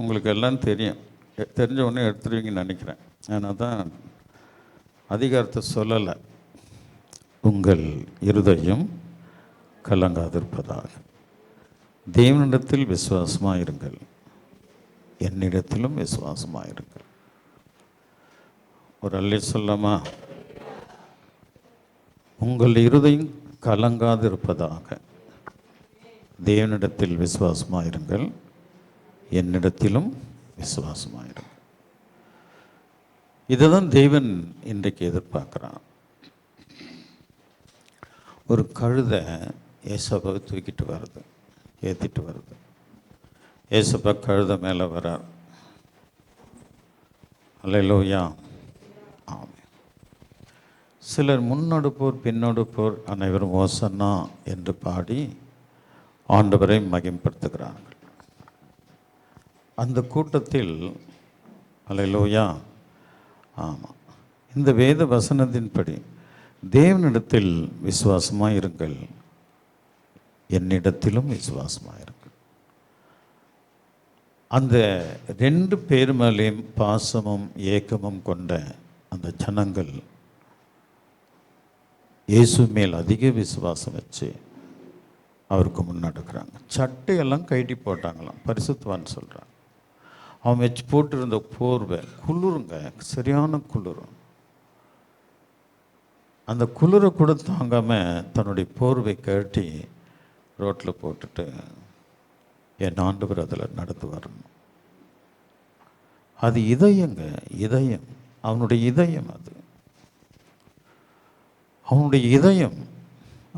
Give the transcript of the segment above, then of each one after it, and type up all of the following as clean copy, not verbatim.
உங்களுக்கு எல்லாம் தெரியும், தெரிஞ்ச உடனே எடுத்துருவீங்கன்னு நினைக்கிறேன். ஆனால் தான் அதிகாரத்தை சொல்லலை. உங்கள் இருதயம் கலங்காதிருப்பதாக, தேவனிடத்தில் விசுவாசமாயிருங்கள், என்னிடத்திலும் விசுவாசமாயிருங்கள். ஒரு அல்லி சொல்லாமா? உங்கள் இருதயம் கலங்காதிருப்பதாக, தேவனிடத்தில் விசுவாசமாயிருங்கள், என்னிடத்திலும் விசுவாசமாயிருங்கள். இதுதான் தேவன் இன்றைக்கு எதிர்பார்க்குறான். ஒரு கழுதை ஏசப்பாவை தூக்கிட்டு வருது, ஏற்றிட்டு வருது. ஏசப்பா கழுதை மேலே வரார். அல்லேலூயா, ஆமென். சிலர் முன்னெடுப்போர் பின்னெடுப்போர் அனைவரும் ஓசன்னா என்று பாடி ஆண்டவரை மகிமைப்படுத்துகிறார்கள். அந்த கூட்டத்தில் அல்லேலூயா, ஆமாம், இந்த வேத வசனத்தின்படி தேவனிடத்தில் விசுவாசமாக இருங்கள், என்னிடத்திலும் விசுவாசமாக இருங்கள். அந்த ரெண்டு பேர் மேலேயும் பாசமும் ஏக்கமும் கொண்ட அந்த ஜனங்கள் இயேசு மேல் அதிக விசுவாசம் வச்சு அவருக்கு முன்னெடுக்கிறாங்க. சட்டையெல்லாம் கைட்டி போட்டாங்களாம், பரிசுத்தவான் சொல்கிறாங்க. அவன் வச்சு போட்டிருந்த போர்வை குளிருங்க, சரியான குளிரும். அந்த குளிரை கூட தாங்காமல் தன்னுடைய போர்வை கட்டி ரோட்டில் போட்டுட்டு என் ஆண்டவர் அதில் நடந்து வரணும். அது இதயங்க, இதயம், அவனுடைய இதயம். அது அவனுடைய இதயம்,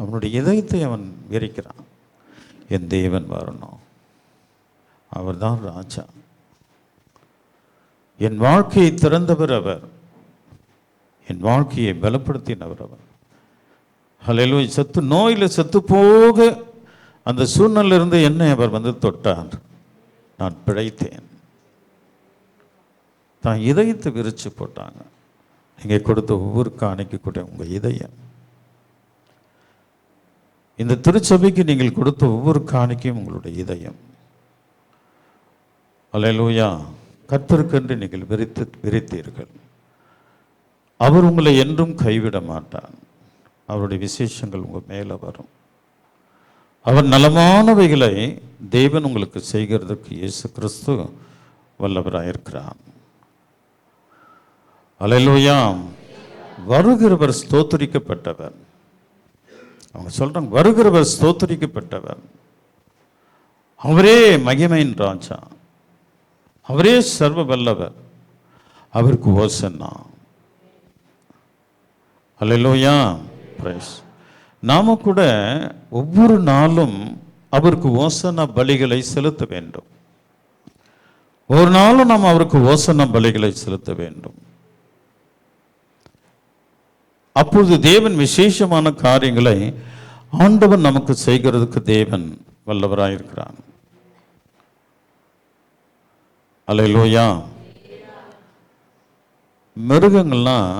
அவனுடைய இதயத்தை அவன் விரிக்கிறான். என் தேவன் வரணும், அவர் தான் ராஜா, என் வாழ்க்கையை திறந்தவர் அவர், என் வாழ்க்கையை பலப்படுத்தினவர் அவர். ஹல்லேலூயா. செத்து நோயில் செத்து போக அந்த சூழ்நிலையிலிருந்து என்னை அவர் வந்து தொட்டார், நான் பிழைத்தேன். தான் இதயத்தை விரிச்சு போட்டாங்க. நீங்கள் கொடுத்த ஒவ்வொரு காணிக்கு கூட உங்கள் இதயம், இந்த திருச்சபைக்கு நீங்கள் கொடுத்த ஒவ்வொரு காணிக்கையும் உங்களுடைய இதயம். அல்லேலூயா. கர்த்தருக்கென்று நீங்கள் விரித்தீர்கள். அவர் உங்களை என்றும் கைவிட மாட்டார். அவருடைய விசேஷங்கள் உங்கள் மேலே வரும். அவர் நலமானவைகளை தேவன் உங்களுக்கு செய்கிறதுக்கு இயேசு கிறிஸ்து வல்லவராயிருக்கிறார். அல்லேலூயா. வருகிறவர் ஸ்தோத்திரிக்கப்பட்டவர். அவங்க சொல்றாங்க, வருகிறவர் ஸ்தோத்திரிக்கப்பட்டவர், அவரே மகிமையின் ராஜா, அவரே சர்வ வல்லவர், அவருக்கு ஓசன்னா. அல்லேலூயா. பிரைஸ். நாம கூட ஒவ்வொரு நாளும் அவருக்கு ஓசன்னா பலிகளை செலுத்த வேண்டும். ஒரு நாளும் நாம் அவருக்கு ஓசன்னா பலிகளை செலுத்த வேண்டும். அப்பொழுது தேவன் விசேஷமான காரியங்களை ஆண்டவன் நமக்கு செய்கிறதுக்கு தேவன் வல்லவராயிருக்கிறான். அல்லேலூயா. மிருகங்கள்லாம்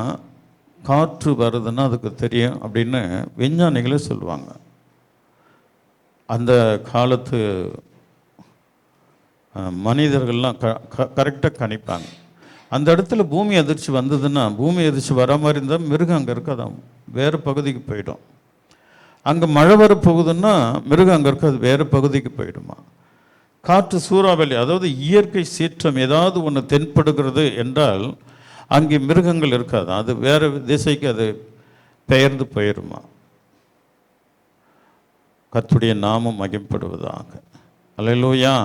காற்று வருதுன்னா அதுக்கு தெரியும் அப்படின்னு விஞ்ஞானிகளே சொல்லுவாங்க. அந்த காலத்து மனிதர்கள்லாம் கரெக்டாக கணிப்பாங்க. அந்த இடத்துல பூமி அதிர்ச்சி வந்ததுன்னா, பூமி அதிர்ச்சி வர மாதிரி இருந்தால் மிருகம் அங்கே இருக்காது, வேறு பகுதிக்கு போயிடும். அங்கே மழை வரப்போகுதுன்னா மிருகம் அங்கே இருக்காது, வேறு பகுதிக்கு போயிடுமா. காற்று சூறாவளி, அதாவது இயற்கை சீற்றம் ஏதாவது ஒன்று தென்படுகிறது என்றால் அங்கே மிருகங்கள் இருக்காது, அது வேறு திசைக்கு அது பெயர்ந்து போயிடுமா. கர்த்தருடைய நாமம் மகிமைப்படுவதாக. அல்லேலூயா,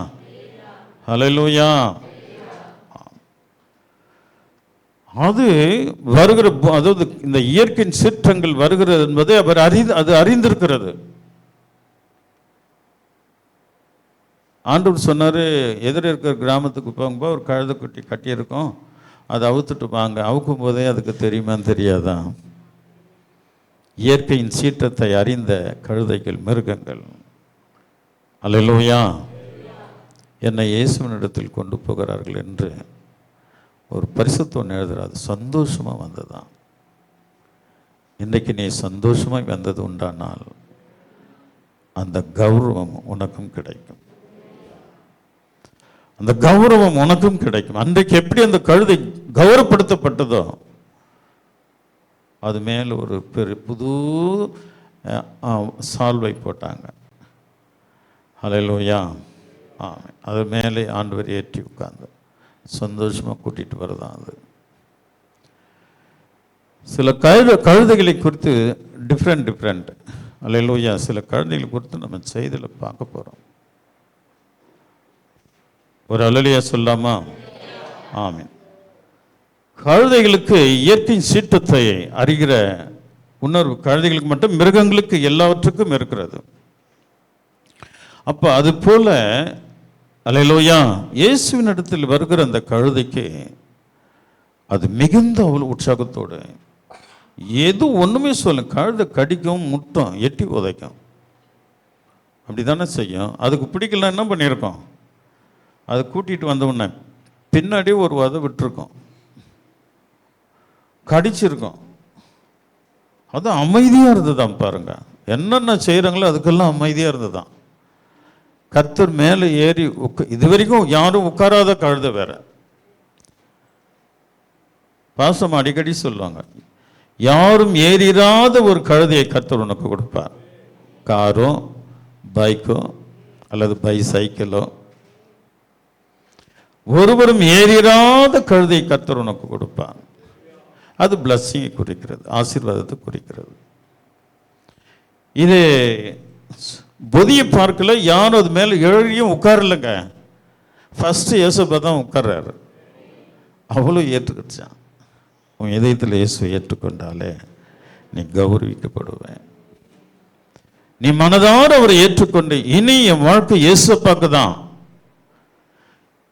அல்லேலூயா. அது வருகிற, அதாவது இந்த இயற்கையின் சீற்றங்கள் வருகிறது என்பதை அவர் அறிந்திருக்கிறது. ஆண்டவர் சொன்னார், எதிர இருக்கிற கிராமத்துக்கு போகும்போது ஒரு கழுதை குட்டி கட்டியிருக்கோம், அதை அவுத்துட்டு வாங்க. அவுக்கும் போதே அதுக்கு தெரியுமான்னு தெரியாதான்? இயற்கையின் சீற்றத்தை அறிந்த கழுதைகள், மிருகங்கள். அல்லேலூயா. என்னை இயேசுவினிடத்தில் கொண்டு போகிறார்கள் என்று ஒரு பரிசுத்தம் எழுதுறாது. சந்தோஷமாக வந்ததான். இன்றைக்கு நீ சந்தோஷமாக வந்தது உண்டானால் அந்த கௌரவம் உனக்கும் கிடைக்கும். அந்த கௌரவம் உனக்கும் கிடைக்கும். அன்றைக்கு எப்படி அந்த கழுதை கௌரவப்படுத்தப்பட்டதோ அது மேலே ஒரு புது சால்வை போட்டாங்க. ஹல்லேலூயா. ஆமாம். அது மேலே ஆண்டவர் ஏற்றி உட்கார்ந்து சந்தோஷமாக கூட்டிகிட்டு வரதான். அது சில கழுதைகளை குறித்து டிஃப்ரெண்ட் ஹல்லேலூயா சில கழுதைகளை குறித்து நம்ம செய்தியில் பார்க்க போகிறோம். ஒரு அல்லேலூயா சொல்லாமா? ஆமீன். கழுதைகளுக்கு இயற்கை சீற்றத்தை அறிகிற உணர்வு கழுதைகளுக்கு மட்டும், மிருகங்களுக்கு எல்லாவற்றுக்கும் இருக்கிறது. அப்போ அது போல அல்லேலூயா இயேசுவின் இடத்தில் வருகிற அந்த கழுதைக்கு அது மிகுந்த அவ்வளோ உற்சாகத்தோடு எது ஒன்றுமே சொல்லும். கழுதை கடிக்கும், முட்டும், எட்டி உதைக்கும், அப்படி தானே செய்யும். அதுக்கு பிடிக்கல என்ன பண்ணியிருக்கோம், அதை கூட்டிகிட்டு வந்த உடனே பின்னாடி ஒரு வதை விட்டுருக்கோம், கடிச்சிருக்கோம். அது அமைதியாக இருந்ததுதான். பாருங்க, என்னென்ன செய்கிறாங்களோ அதுக்கெல்லாம் அமைதியாக இருந்ததுதான். கர்த்தர் மேலே ஏறி இது வரைக்கும் யாரும் உட்காராத கழுதை வேற. பாசம் அடிக்கடி சொல்லுவாங்க, யாரும் ஏறிராத ஒரு கழுதையை கர்த்தர் உனக்கு கொடுப்பார். காரோ பைக்கோ அல்லது பைசைக்கிளோ, ஒருவரும் ஏறிராத கழுதையை கர்த்தர் உனக்கு கொடுப்பார். அது பிளஸ்ஸிங்கை குறிக்கிறது, ஆசீர்வாதத்தை குறிக்கிறது. இது புதிய பார்க்கல, யாரும் அது மேலே ஏழியும் உட்காரலைங்க. ஃபஸ்ட்டு இயேசுப்பா தான் உட்கார்றாரு. அவ்வளோ ஏற்றுக்கிச்சான். உன் இதயத்தில் இயேசு ஏற்றுக்கொண்டாலே நீ கௌரவிக்கப்படுவேன். நீ மனதார அவரை ஏற்றுக்கொண்டு இனி என் வாழ்க்கை இயேசுப்பாக்கு தான்,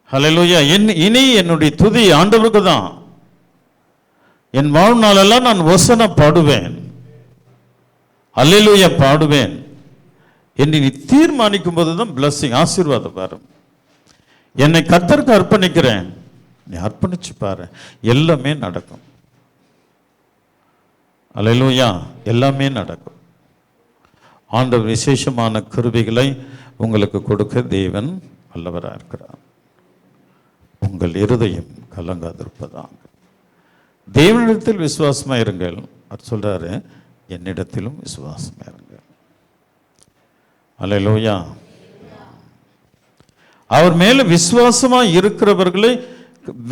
ஹல்லேலூயா, இனி என்னுடைய துதி ஆண்டவருக்கு தான், என் வாழ்நாளெல்லாம் நான் வசன பாடுவேன், அல்லேலூயா பாடுவேன் என்று நீ தீர்மானிக்கும் போது தான் பிளஸ்ஸிங், ஆசீர்வாதம் வரும். என்னை கர்த்தருக்கு அர்ப்பணிக்கிறேன், நீ அர்ப்பணிச்சு பாரு, எல்லாமே நடக்கும். அல்லேலூயா, எல்லாமே நடக்கும். ஆண்டவர் விசேஷமான கிருபைகளை உங்களுக்கு கொடுக்க தேவன் வல்லவராக இருக்கிறார். உங்கள் இருதயம் கலங்காதிருப்பதாக தேவனிடத்தில் விசுவாசமாக இருங்கள். அவர் சொல்றாரு, என்னிடத்திலும் விசுவாசமாக இருங்கள். அல்லேலூயா. அவர் மேல விசுவாசமா இருக்கிறவர்களை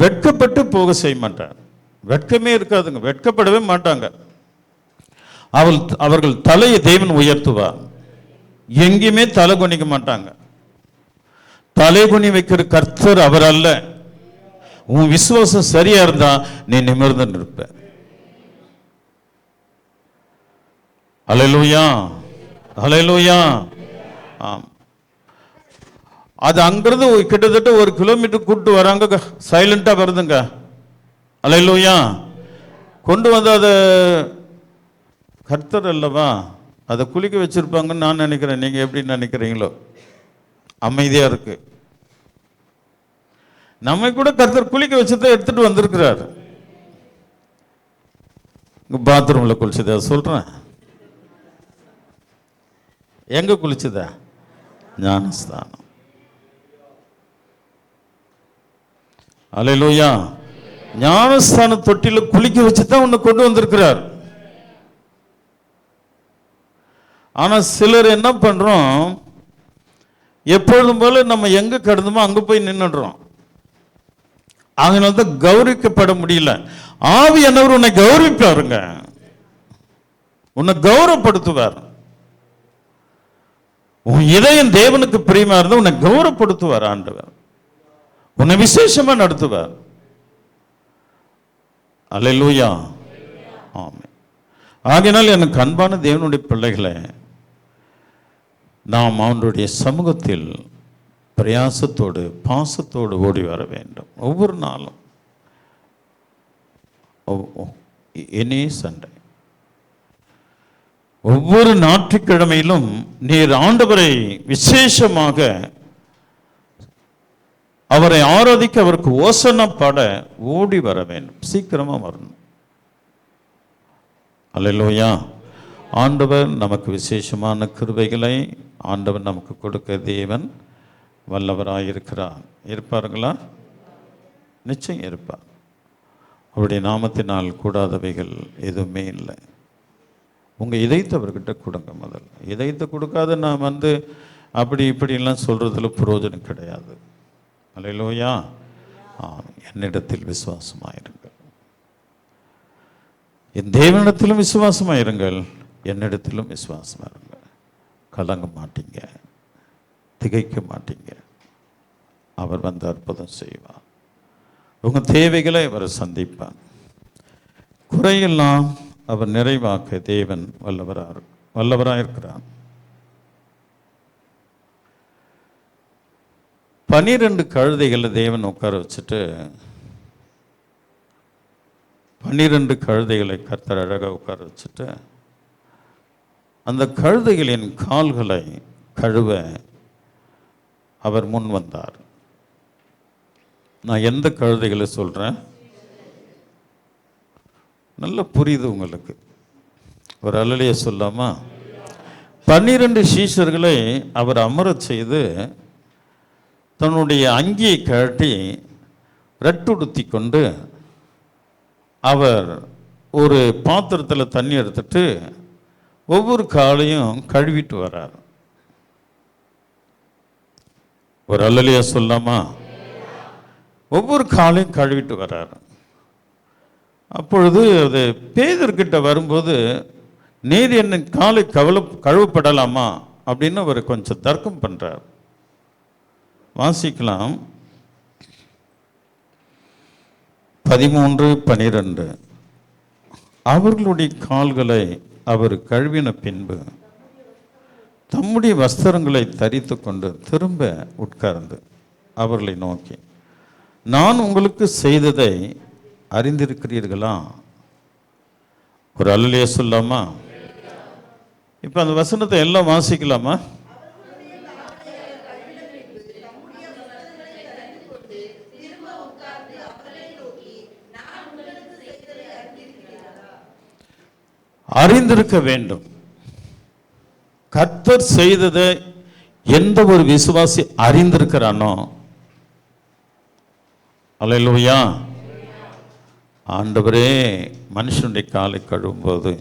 வெட்கப்பட்டு போக செய்ய மாட்டார். வெட்கமே இருக்காதுங்க, வெட்கப்படவே மாட்டாங்க. அவர்கள் தலையை தேவன் உயர்த்துவார். எங்கேயுமே தலை குனிக்க மாட்டாங்க. தலை குனி வைக்கிற கர்த்தர் அவர் அல்ல. உன் விசுவாசம் சரியா இருந்தா நீ நிமிர்ந்து நிற்ப. அல்லேலூயா, அல்லேலூயா. ஆம், அது அங்கிருந்து கிட்டத்தட்ட 1 கிலோமீட்டர் கூட்டு வராங்க, சைலண்டா வருதுங்க. அல்லேலூயா. கொண்டு வந்து அதை கர்த்தர் அல்லவா அதை குளிக்க வச்சிருப்பாங்கன்னு நான் நினைக்கிறேன். நீங்க எப்படி நினைக்கிறீங்களோ? அமைதியா இருக்கு. நம்ம கூட கர்த்தர் குளிக்க வச்சதை எடுத்துட்டு வந்திருக்கிறார். பாத்ரூம்ல குளிச்சதா சொல்றேன்? எங்க குளிச்சதா? ஞானஸ்தானம். அல்லேலூயா. ஞானஸ்தான தொட்டில குளிக்க வச்சுதான் உன்னை கொண்டு வந்திருக்கிறார். ஆனா சிலர் என்ன பண்றோம், எப்பொழுதும் போல நம்ம எங்க கடந்தோமோ அங்க போய் நின்னுடுறோம். அதனால்தான் கௌரவிக்கப்பட முடியல. ஆவியானவர் உன்னை கௌரவிப்பாருங்க, உன்னை கௌரவப்படுத்துவார். உன் இதயம் தேவனுக்கு பிரியமா இருந்தா உன்னை கௌரவப்படுத்துவார் ஆண்டவர், உன்னை விசேஷமா நடத்துவார். அல்லேலூயா. ஆமென். ஆகையினால் எனக்கு அன்பான தேவனுடைய பிள்ளைகளை, நாம் அவனுடைய சமூகத்தில் பிரயாசத்தோடு பாசத்தோடு ஓடி வர வேண்டும். ஒவ்வொரு நாளும் எனி சண்டே, ஒவ்வொரு ஞாயிற்றுக்கிழமையிலும் நீர் ஆண்டவரை விசேஷமாக அவரை ஆராதிக்க, அவருக்கு ஓசனை பாட ஓடி வர வேண்டும். சீக்கிரமா வரணும். அல்லேலூயா. ஆண்டவர் நமக்கு விசேஷமான கிருபைகளை ஆண்டவர் நமக்கு கொடுக்க தேவன் வல்லவராயிருக்கிறார். இருப்பாருங்களா? நிச்சயம் இருப்பார். அவருடைய நாமத்தினால் கூடாதவைகள் எதுவுமே இல்லை. உங்கள் இதயத்தை அவர்கிட்ட கொடுங்க. முதல்ல இதயத்தை கொடுக்காத நான் அப்படி இப்படிலாம் சொல்கிறதுல பிரயோஜனம் கிடையாது. அல்லேலூயா. என்னிடத்தில் விசுவாசமாயிருங்கள், என் தேவனிடத்திலும் விசுவாசமாயிருங்கள், என்னிடத்திலும் விசுவாசமாயிருங்கள். கலங்க மாட்டீங்க, திகைக்க மாட்டீங்க. அவர் அற்புதம் செய்வார். உங்கள் தேவைகளை அவர் சந்திப்பார். குறையெல்லாம் அவர் நிறைவாக்க தேவன் வல்லவராயிருக்கிறார். 12 கழுதைகளை தேவன் உட்கார வச்சுட்டு 12 கழுதைகளை கர்த்தர் அழகாக உட்கார வச்சுட்டு அந்த கழுதைகளின் கால்களை கழுவ அவர் முன் வந்தார். நான் எந்த கழுதைகளை சொல்கிறேன்? நல்லா புரியுது உங்களுக்கு. ஒரு அல்லேலூயா சொல்லாமா? 12 சீஷர்களை அவர் அமரச் செய்து தன்னுடைய அங்கியை கழட்டி ரெட்டுடுத்தி கொண்டு அவர் ஒரு பாத்திரத்தில் தண்ணி எடுத்துட்டு ஒவ்வொரு காலையும் கழுவிட்டு வர்றார். ஒரு அல்லேலூயா சொல்லாமா? ஒவ்வொரு காலையும் கழுவிட்டு வர்றார். அப்பொழுது அது பேதர்கிட்ட வரும்போது, நீர் என்ன காலை கழுவப்படலாமா அப்படின்னு அவர் கொஞ்சம் தர்க்கம் பண்ணுறார். வாசிக்கலாம். 13:12. அவர்களுடைய கால்களை அவர் கழுவின பின்பு தம்முடைய வஸ்திரங்களை தரித்து கொண்டு திரும்ப உட்கார்ந்து அவர்களை நோக்கி, நான் உங்களுக்கு செய்ததை அறிந்திருக்கிறீர்களா? ஒரு அல்லேலூயா சொல்லாமா? இப்போ அந்த வசனத்தை எல்லாம் வாசிக்கலாமா? அறிந்திருக்க வேண்டும். கர்த்தர் செய்ததை எந்த ஒரு விசுவாசி அறிந்திருக்கிறானோ, அல்லேலூயா, ஆண்டவரே மனுஷனுடைய காலை கழுவும்போது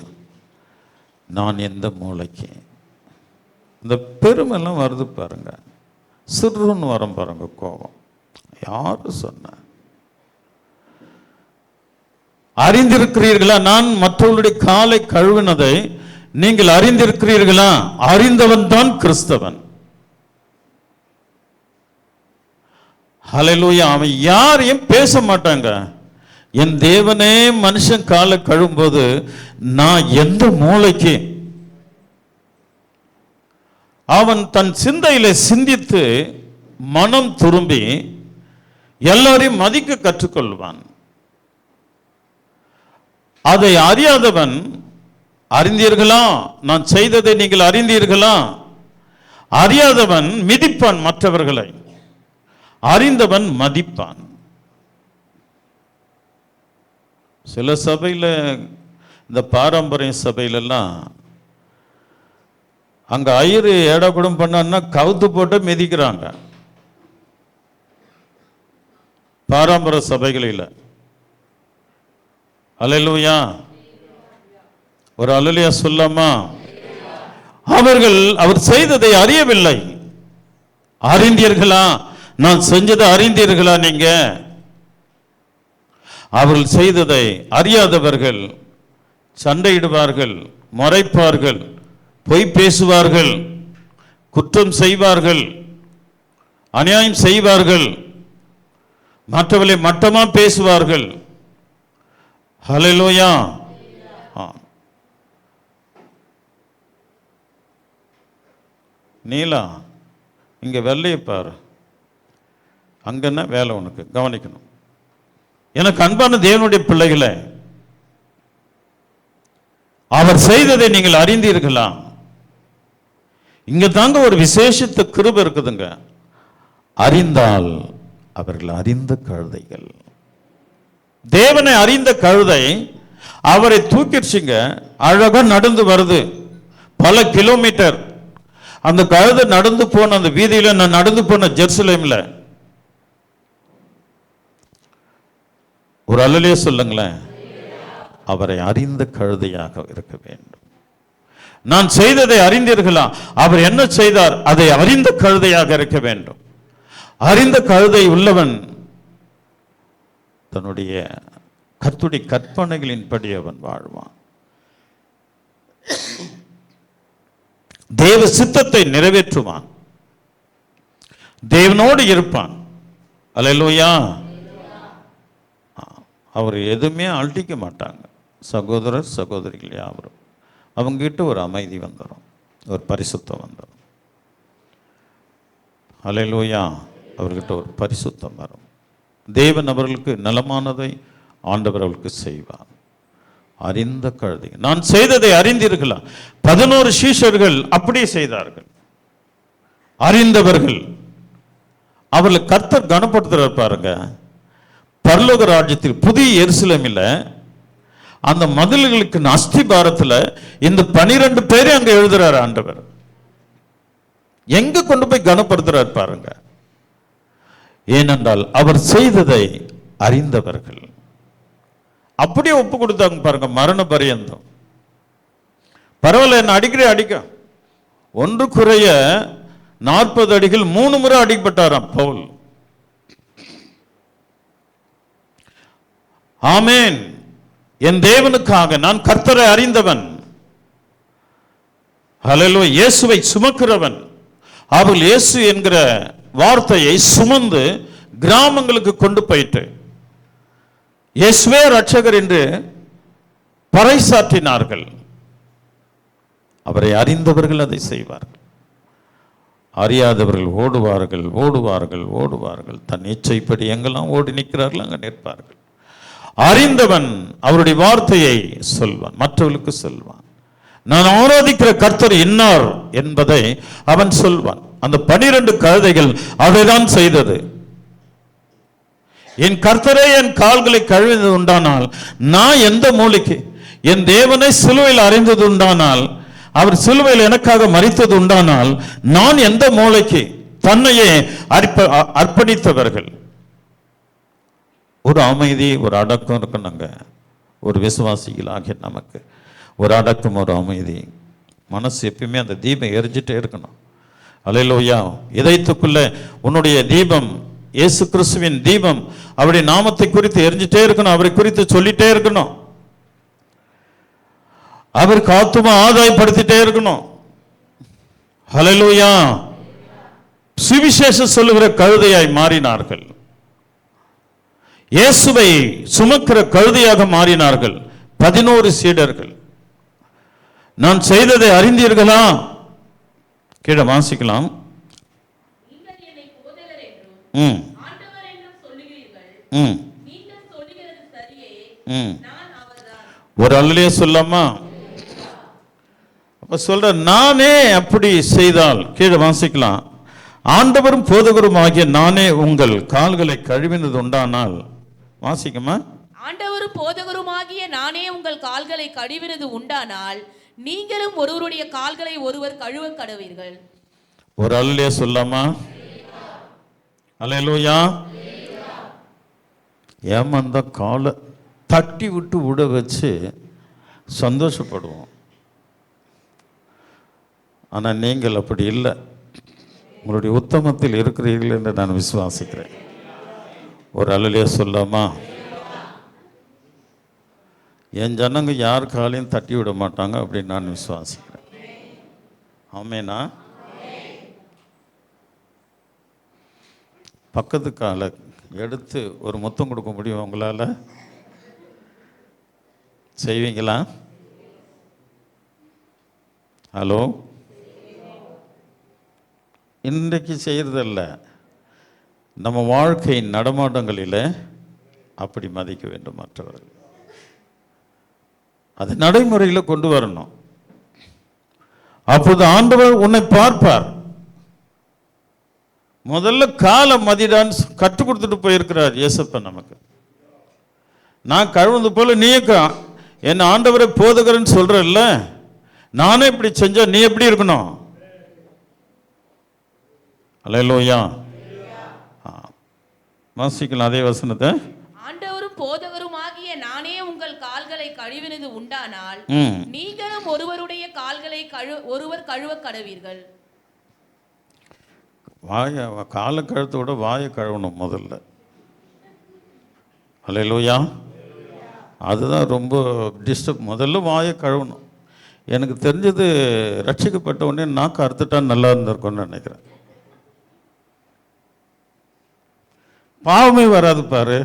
நான் எந்த மூளைக்கு, இந்த பெருமெல்லாம் வருது பாருங்க, சிறுன்னு வரும் பாருங்க கோபம். யாரு சொன்ன? அறிந்திருக்கிறீர்களா? நான் மற்றவர்களுடைய காலை கழுவினதை நீங்கள் அறிந்திருக்கிறீர்களா? அறிந்தவன் தான் கிறிஸ்தவன். ஹல்லேலூயா. அவன் யாரையும் பேச மாட்டாங்க. என் தேவனே மனுஷன் காலை கழுவும்போது நான் எந்த மூளைக்கு, அவன் தன் சிந்தையில சிந்தித்து மனம் திரும்பி எல்லாரையும் மதிக்க கற்றுக்கொள்வான். அதை அறியாதவன், அறிந்தீர்களா நான் செய்ததை நீங்கள் அறிந்தீர்களா, அறியாதவன் மிதிப்பான் மற்றவர்களை, அறிந்தவன் மதிப்பான். சில சபையில், இந்த பாரம்பரிய சபையிலெல்லாம் அங்கே ஐயரு ஏடாகுடம் பண்ணான்னா கவுத்து போட்டு மிதிக்கிறாங்க. பாரம்பரிய சபைகளில். அல்லேலூயா. ஒரு அல்லேலூயா சொல்லாமா? அவர் செய்ததை அறியவில்லை. அறிந்தீர்களா? நான் செஞ்சதை அறிந்தீர்களா? நீங்க அவர்கள் செய்ததை அறியாதவர்கள் சண்டையிடுவார்கள், மறைப்பார்கள், பொய் பேசுவார்கள், குற்றம் செய்வார்கள், அநியாயம் செய்வார்கள், மற்றவர்களை மட்டமா பேசுவார்கள். ஹல்லேலூயா. நீலா, இங்க வெள்ளையை பாரு, அங்கன்னா வேலை உனக்கு கவனிக்கணும். எனக்கு அன்பான தேவனுடைய பிள்ளைகளை, அவர் செய்ததை நீங்கள் அறிந்தீர்களா? இங்க தாங்க ஒரு விசேஷத்த கிருபை இருக்குதுங்க. அறிந்தால் அவர்கள் அறிந்த கழுதைகள். தேவனை அறிந்த கழுதை அவரை தூக்கிடுச்சுங்க. அழகா நடந்து வருது பல கிலோமீட்டர். அந்த கழுதை நடந்து போன அந்த வீதியில, நான் நடந்து போன ஜெருசலேம்ல, ஒரு அல்லேலூயா சொல்லுங்களேன். அவரை அறிந்த கழுதையாக இருக்க வேண்டும். நான் செய்ததை அறிந்தீர்களா? அவர் என்ன செய்தார் அதை அறிந்த கழுதையாக இருக்க வேண்டும். அறிந்த கழுதை உள்ளவன் தன்னுடைய கர்த்தருடைய கற்பனைகளின்படி அவன் வாழ்வான். தேவ சித்தத்தை நிறைவேற்றுவான். தேவனோடு இருப்பான். அல்லேலூயா. அவர் எதுவுமே அழட்டிக்க மாட்டாங்க. சகோதரர் சகோதரிகள் யாவரும் அவங்ககிட்ட ஒரு அமைதி வந்துடும், ஒரு பரிசுத்தம் வந்துடும். அல்லேலூயா. அவர்கிட்ட ஒரு பரிசுத்தம் வரும். தேவன் அவர்களுக்கு நலமானதை ஆண்டவர் அவர்களுக்கு செய்வார். அறிந்த கழுதை. நான் செய்ததை அறிந்தீர்களா? 11 சீஷர்கள் அப்படியே செய்தார்கள். அறிந்தவர்கள். அவர்களை கர்த்தர் கனப்படுத்துறார் பாருங்க. பரலோக ராஜ்யத்தில் புதிய எருசலேமில் அந்த மதில்களுக்கு அஸ்திபாரத்தில் இந்த 12 பேரை அங்க எழுதுறாரு ஆண்டவர். எங்க கொண்டு போய் கனப்படுத்துறார் பாருங்க. ஏனென்றால் அவர் செய்ததை அறிந்தவர்கள். அப்படியே ஒப்பு கொடுத்தாங்க பாருங்க. மரண பரியந்தம். பரவாயில்ல, என்ன அடிக்கடி அடிக்க, ஒன்று குறைய 40 அடிகள் 3 முறை அடிக்கப்பட்டாராம் பவுல். ஆமேன். என் தேவனுக்காக நான் கர்த்தரை அறிந்தவன். ஹல்லேலூயா. இயேசுவை சுமக்கிறவன். அவர்கள் இயேசு என்கிற வார்த்தையை சுமந்து கிராமங்களுக்கு கொண்டு போயிட்டு இயேசுவே ரட்சகர் என்று பறைசாற்றினார்கள். அவரை அறிந்தவர்கள் அதை செய்வார்கள். அறியாதவர்கள் ஓடுவார்கள், ஓடுவார்கள், ஓடுவார்கள். தன் இச்சைப்படி எங்கெல்லாம் ஓடி நிற்கிறார்கள் அங்கே நிற்பார்கள். அறிந்தவன் அவருடைய வார்த்தையை சொல்வான், மற்றவர்களுக்கு சொல்வான். நான் ஆராதிக்கிற கர்த்தர் இன்னார் என்பதை அவன் சொல்வான். அந்த 12 கழுதைகள் அதைதான் செய்தது. என் கர்த்தரே என் கால்களை கழுவினது உண்டானால், நான் எந்த மூலைக்கு என் தேவனை சிலுவையில் அறிந்தது உண்டானால், அவர் சிலுவையில் எனக்காக மரித்தது உண்டானால், நான் எந்த மூலைக்கு தன்னையே அர்ப்பணித்தவர்கள். ஒரு அமைதி, ஒரு அடக்கம் இருக்கணுங்க. ஒரு விசுவாசிகளாகிய நமக்கு ஒரு அடக்கம், ஒரு அமைதி. மனசு எப்பயுமே அந்த தீபம் எரிஞ்சிட்டே இருக்கணும். அல்லேலூயா. இதயத்துக்குள்ள உன்னுடைய தீபம், இயேசு கிறிஸ்துவின் தீபம், அவருடைய நாமத்தை குறித்து எரிஞ்சிட்டே இருக்கணும். அவரை குறித்து சொல்லிட்டே இருக்கணும். அவருக்கு ஆத்துமா ஆதாயப்படுத்திட்டே இருக்கணும். அல்லேலூயா. சுவிசேஷம் சொல்லுகிற கழுதையாய் மாறினார்கள். இயேசுவை சுமக்கிற கழுதையாக மாறினார்கள் 11 சீடர்கள். நான் செய்ததை அறிந்தீர்களா? கீழே வாசிக்கலாம். ஒரு அல்லேலூயா சொல்லாமா? அப்ப சொல்ற, நானே அப்படி செய்தால், கீழே வாசிக்கலாம். ஆண்டவரும் போதகரும் ஆகிய நானே உங்கள் கால்களை கழுவினது உண்டானால், வாசிக்குமா? ஆண்டவரும் போதகருமாகிய நானே உங்கள் கால்களை கழுவினது உண்டானால், நீங்களும் ஒருவருடைய கால்களை ஒருவர் கழுவ கடவீர்கள். ஒரு அல்லேலூயா சொல்லாமா? அல்லேலூயா. ஏமாந்த காலை தட்டி விட்டு விட வச்சு சந்தோஷப்படுவோம். ஆனால் நீங்கள் அப்படி இல்லை. உங்களுடைய உத்தமத்தில் இருக்கிறீர்கள் என்று நான் விசுவாசிக்கிறேன். ஒரு அல்லேலூயா சொல்லாமா? என் ஜனங்க யார் காலையும் தட்டி விட மாட்டாங்க அப்படின்னு நான் விசுவாசிக்கிறேன். ஆமேனா? பக்கத்து காலை எடுத்து ஒரு முத்தம் கொடுக்க முடியும் உங்களால்? செய்வீங்களா? ஹலோ. இன்றைக்கு செய்கிறதில்ல, நம்ம வாழ்க்கை நடமாட்டங்களில் அப்படி மதிக்க வேண்டும் மற்றவர்கள். அது நடைமுறையில் கொண்டு வரணும். அப்போது ஆண்டவர் உன்னை பார்ப்பார். முதல்ல காலை மதிடான் கற்றுக் கொடுத்துட்டு போயிருக்கிறார் இயேசப்பன் நமக்கு. நான் கழுவுது போல நீ என்ன ஆண்டவரை போதகர்ன்னு சொல்றல்ல, நானே இப்படி செஞ்சா நீ எப்படி இருக்கணும்? அல்லேலூயா. வாசிக்கலாம் அதே வசனத்தை. ஆண்டவரும் போதகருமாகிய நானே உங்கள் கால்களை கழுவினது உண்டானால் நீங்களும் ஒருவருடைய கால்களை ஒருவர் கழுவ கடவீர்கள். காலை கழுத்தோட வாயை கழுவணும் முதல்ல. அல்லேலூயா. அதுதான் ரொம்ப டிஸ்டர்ப். முதல்ல வாயை கழுவணும். எனக்கு தெரிஞ்சது ரட்சிக்கப்பட்ட உடனே நாக்கு அறுத்துட்டா நல்லா இருந்திருக்கும்னு நினைக்கிறேன். பாவமே வராது பாரு.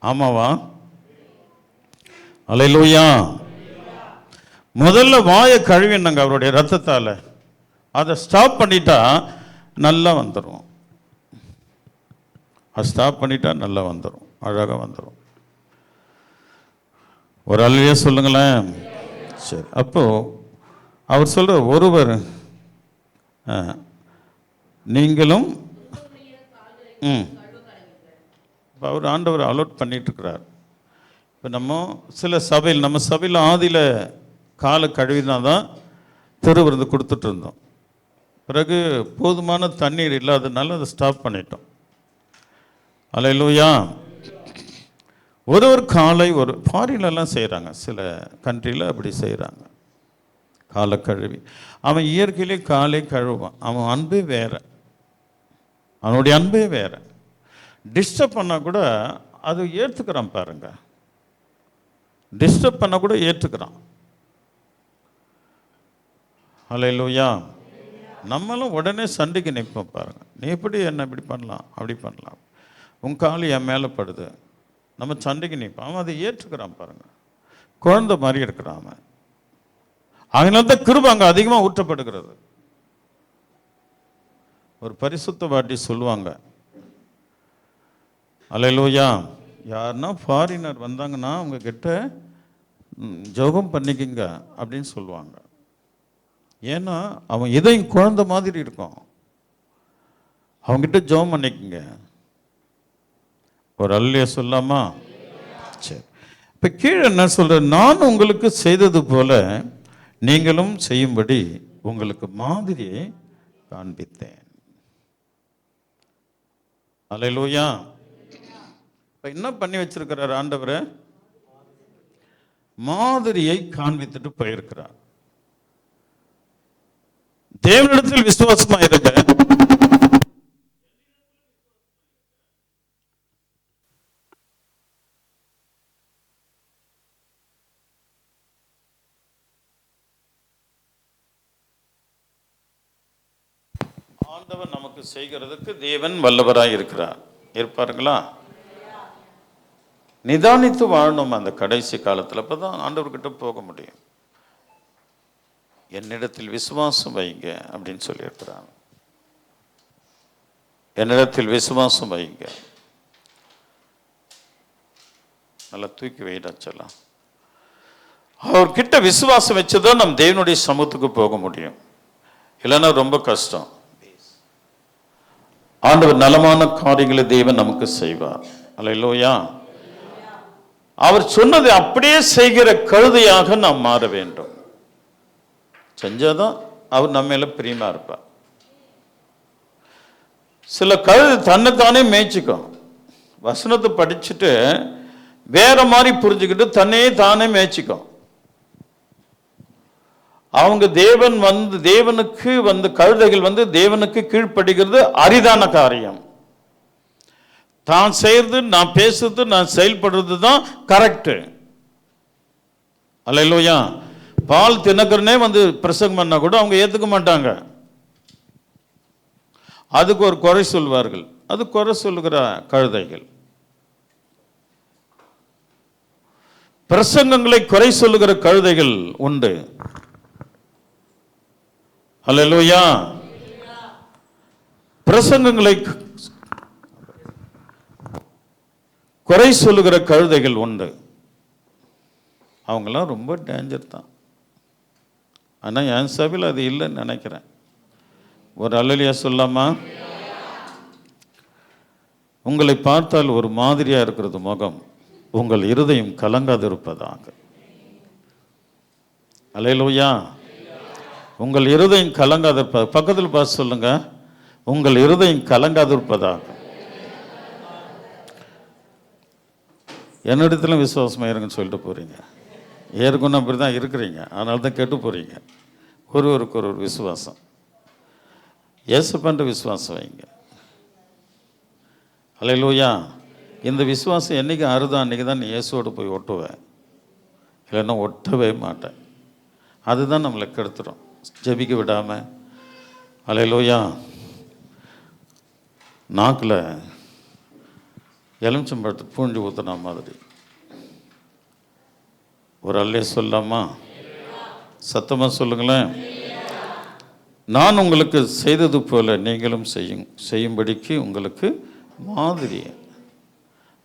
ஆமாவா? அல்லேலூயா. முதல்ல வாயை கழுவினாங்க அவருடைய ரத்தத்தால். அதை ஸ்டாப் பண்ணிட்டா நல்லா வந்துடும். அதை ஸ்டாப் பண்ணிட்டா நல்லா வந்துடும், அழகாக வந்துடும். ஒரு அல்லையே சொல்லுங்களேன். சரி, அப்போது அவர் சொல்கிற ஒருவர் நீங்களும் இப்போ அவர் ஆண்டவர் அலோட் பண்ணிட்டுருக்கிறார். இப்போ சில சபையில் நம்ம சபையில் ஆதியில் காலை கழுவினா தான் திருவிருந்து கொடுத்துட்டு இருந்தோம். பிறகு போதுமான தண்ணீர் இல்லாததுனால அதை ஸ்டாப் பண்ணிட்டோம். அல்லேலூயா. ஒரு காலை ஒரு ஃபாரின்லாம் செய்கிறாங்க, சில கண்ட்ரியில் அப்படி செய்கிறாங்க. காலை கழுவி அவன் இயற்கையிலே காலை கழுவான். அவன் அன்பே வேறு, அவனுடைய அன்பே வேறு. டிஸ்டர்ப் பண்ணால் கூட அது ஏற்றுக்கிறான் பாருங்க. டிஸ்டர்ப் பண்ண கூட ஏற்றுக்கிறான். அல்லேலூயா. நம்மளும் உடனே சண்டைக்கு நிற்போம் பாருங்க. நீ எப்படி என்ன இப்படி பண்ணலாம், அப்படி பண்ணலாம், உன் கால் என் மேலே படுது, நம்ம சண்டைக்கு நிற்போம். அவன் அதை ஏற்றுக்கிறான் பாருங்க. குழந்தை மாதிரி இருக்கிறான் அவன். அதனால தான் கிருபை அங்கே அதிகமாக ஊற்றப்படுகிறது. ஒரு பரிசுத்த வாட்டி சொல்லுவாங்க, அல்லேலூயா, யாருன்னா ஃபாரினர் வந்தாங்கன்னா அவங்க கிட்ட ஜெபம் பண்ணிக்கிங்க அப்படின்னு சொல்லுவாங்க. ஏன்னா அவன் இதயம் குழந்தை மாதிரி இருக்கும், அவங்ககிட்ட ஜெபம் பண்ணிக்கங்க. ஒரு அல்லையா சொல்லாமா? சரி, இப்போ கீழே என்ன சொல்ற, நான் உங்களுக்கு செய்தது போல நீங்களும் செய்யும்படி உங்களுக்கு மாதிரியை காண்பித்தேன். அல்லேலூயா. இப்போ என்ன பண்ணி வச்சிருக்கிறார் ஆண்டவர்? மாதிரியை காண்பித்துட்டு போயிருக்கிறார். தேவனிடத்தில் விசுவாசமா இருக்க. ஆண்டவர் நமக்கு செய்கிறதுக்கு தேவன் வல்லவராய் இருக்கிறார். இருப்பாருங்களா? நிதானித்து வாழணும் அந்த கடைசி காலத்தில். அப்பதான் ஆண்டவர்கிட்ட போக முடியும். என்னிடத்தில் விசுவாசம் வைங்க அப்படின்னு சொல்லியிருக்கிறாங்க. என்னிடத்தில் விசுவாசம் வைங்க. நல்லா தூக்கி வைடாச்சலாம். அவர்கிட்ட விசுவாசம் வச்சுதான் நம்ம தேவனுடைய சமூகத்துக்கு போக முடியும். இல்லைன்னா ரொம்ப கஷ்டம். ஆண்டவர் நலமான காரியங்களை தேவன் நமக்கு செய்வார். அல்லேலூயா. அவர் சொன்னதை அப்படியே செய்கிற கழுதையாக நாம் மாற வேண்டும். செஞ்சாதான் அவர் நம்ம மேல பிரியமா இருப்பார். சில கழுதை தன்னைத்தானே மேய்ச்சிக்கும். வசனத்தை படிச்சுட்டு வேற மாதிரி புரிஞ்சுக்கிட்டு தன்னையே தானே மேய்ச்சிக்கும். அவங்க தேவனுக்கு கழுதைகள் தேவனுக்கு கீழ்ப்படுகிறது அரிதான காரியம். தான் செய்யறது, நான் பேசுறது, நான் செயல்படுறது தான் கரெக்ட். அல்லேலூயா. பால் தினகரனே பிரசங்கம் பண்ணா கூட அவங்க ஏத்துக்க மாட்டாங்க. அதுக்கு ஒரு குறை சொல்வார்கள். அது குறை சொல்லுகிற கழுதைகள். பிரசங்கங்களை குறை சொல்லுகிற கழுதைகள் உண்டு. அல்லேலூயா. பிரசங்கங்களை குறை சொல்லுகிற கழுதைகள் உண்டு. அவங்கெல்லாம் ரொம்ப டேஞ்சர் தான். ஆனால் என் சபையில் அது இல்லைன்னு நினைக்கிறேன். ஒரு அல்லேலூயா சொல்லாமா? உங்களை பார்த்தால் ஒரு மாதிரியா இருக்கிறது முகம், உங்கள் இருதயம் கலங்காதிருப்பதாக. அல்லேலூயா. உங்கள் இருதயம் கலங்காதிருப்பது. பக்கத்தில் பார்த்து சொல்லுங்க, உங்கள் இருதயம் கலங்காதிருப்பதாக. என்னிடத்துல விசுவாசமாக இருங்கன்னு சொல்லிட்டு போகிறீங்க. ஏற்கனவே அப்படி தான் இருக்கிறீங்க, அதனால தான் கெட்டு போகிறீங்க. ஒருவருக்கு ஒரு விசுவாசம், இயேசுப்பன்ற விசுவாசம் வைங்க. அல்லேலூயா. இந்த விசுவாசம் என்றைக்கு அறுதோ அன்றைக்கி தான் நீ இயேசுவோடு போய் ஒட்டுவேன், இல்லைன்னா ஒட்டவே மாட்டேன். அதுதான் நம்மளை கெடுத்துடும், ஜெபிக்க விடாமல். அல்லேலூயா. நாக்கில் எலுமிச்சம்பழத்தை பூஞ்சி ஊற்றின மாதிரி ஒரு அல்லே சொல்லாமா? சத்தமாக சொல்லுங்களேன். நான் உங்களுக்கு செய்தது போல நீங்களும் செய்யும்படிக்கு உங்களுக்கு மாதிரி.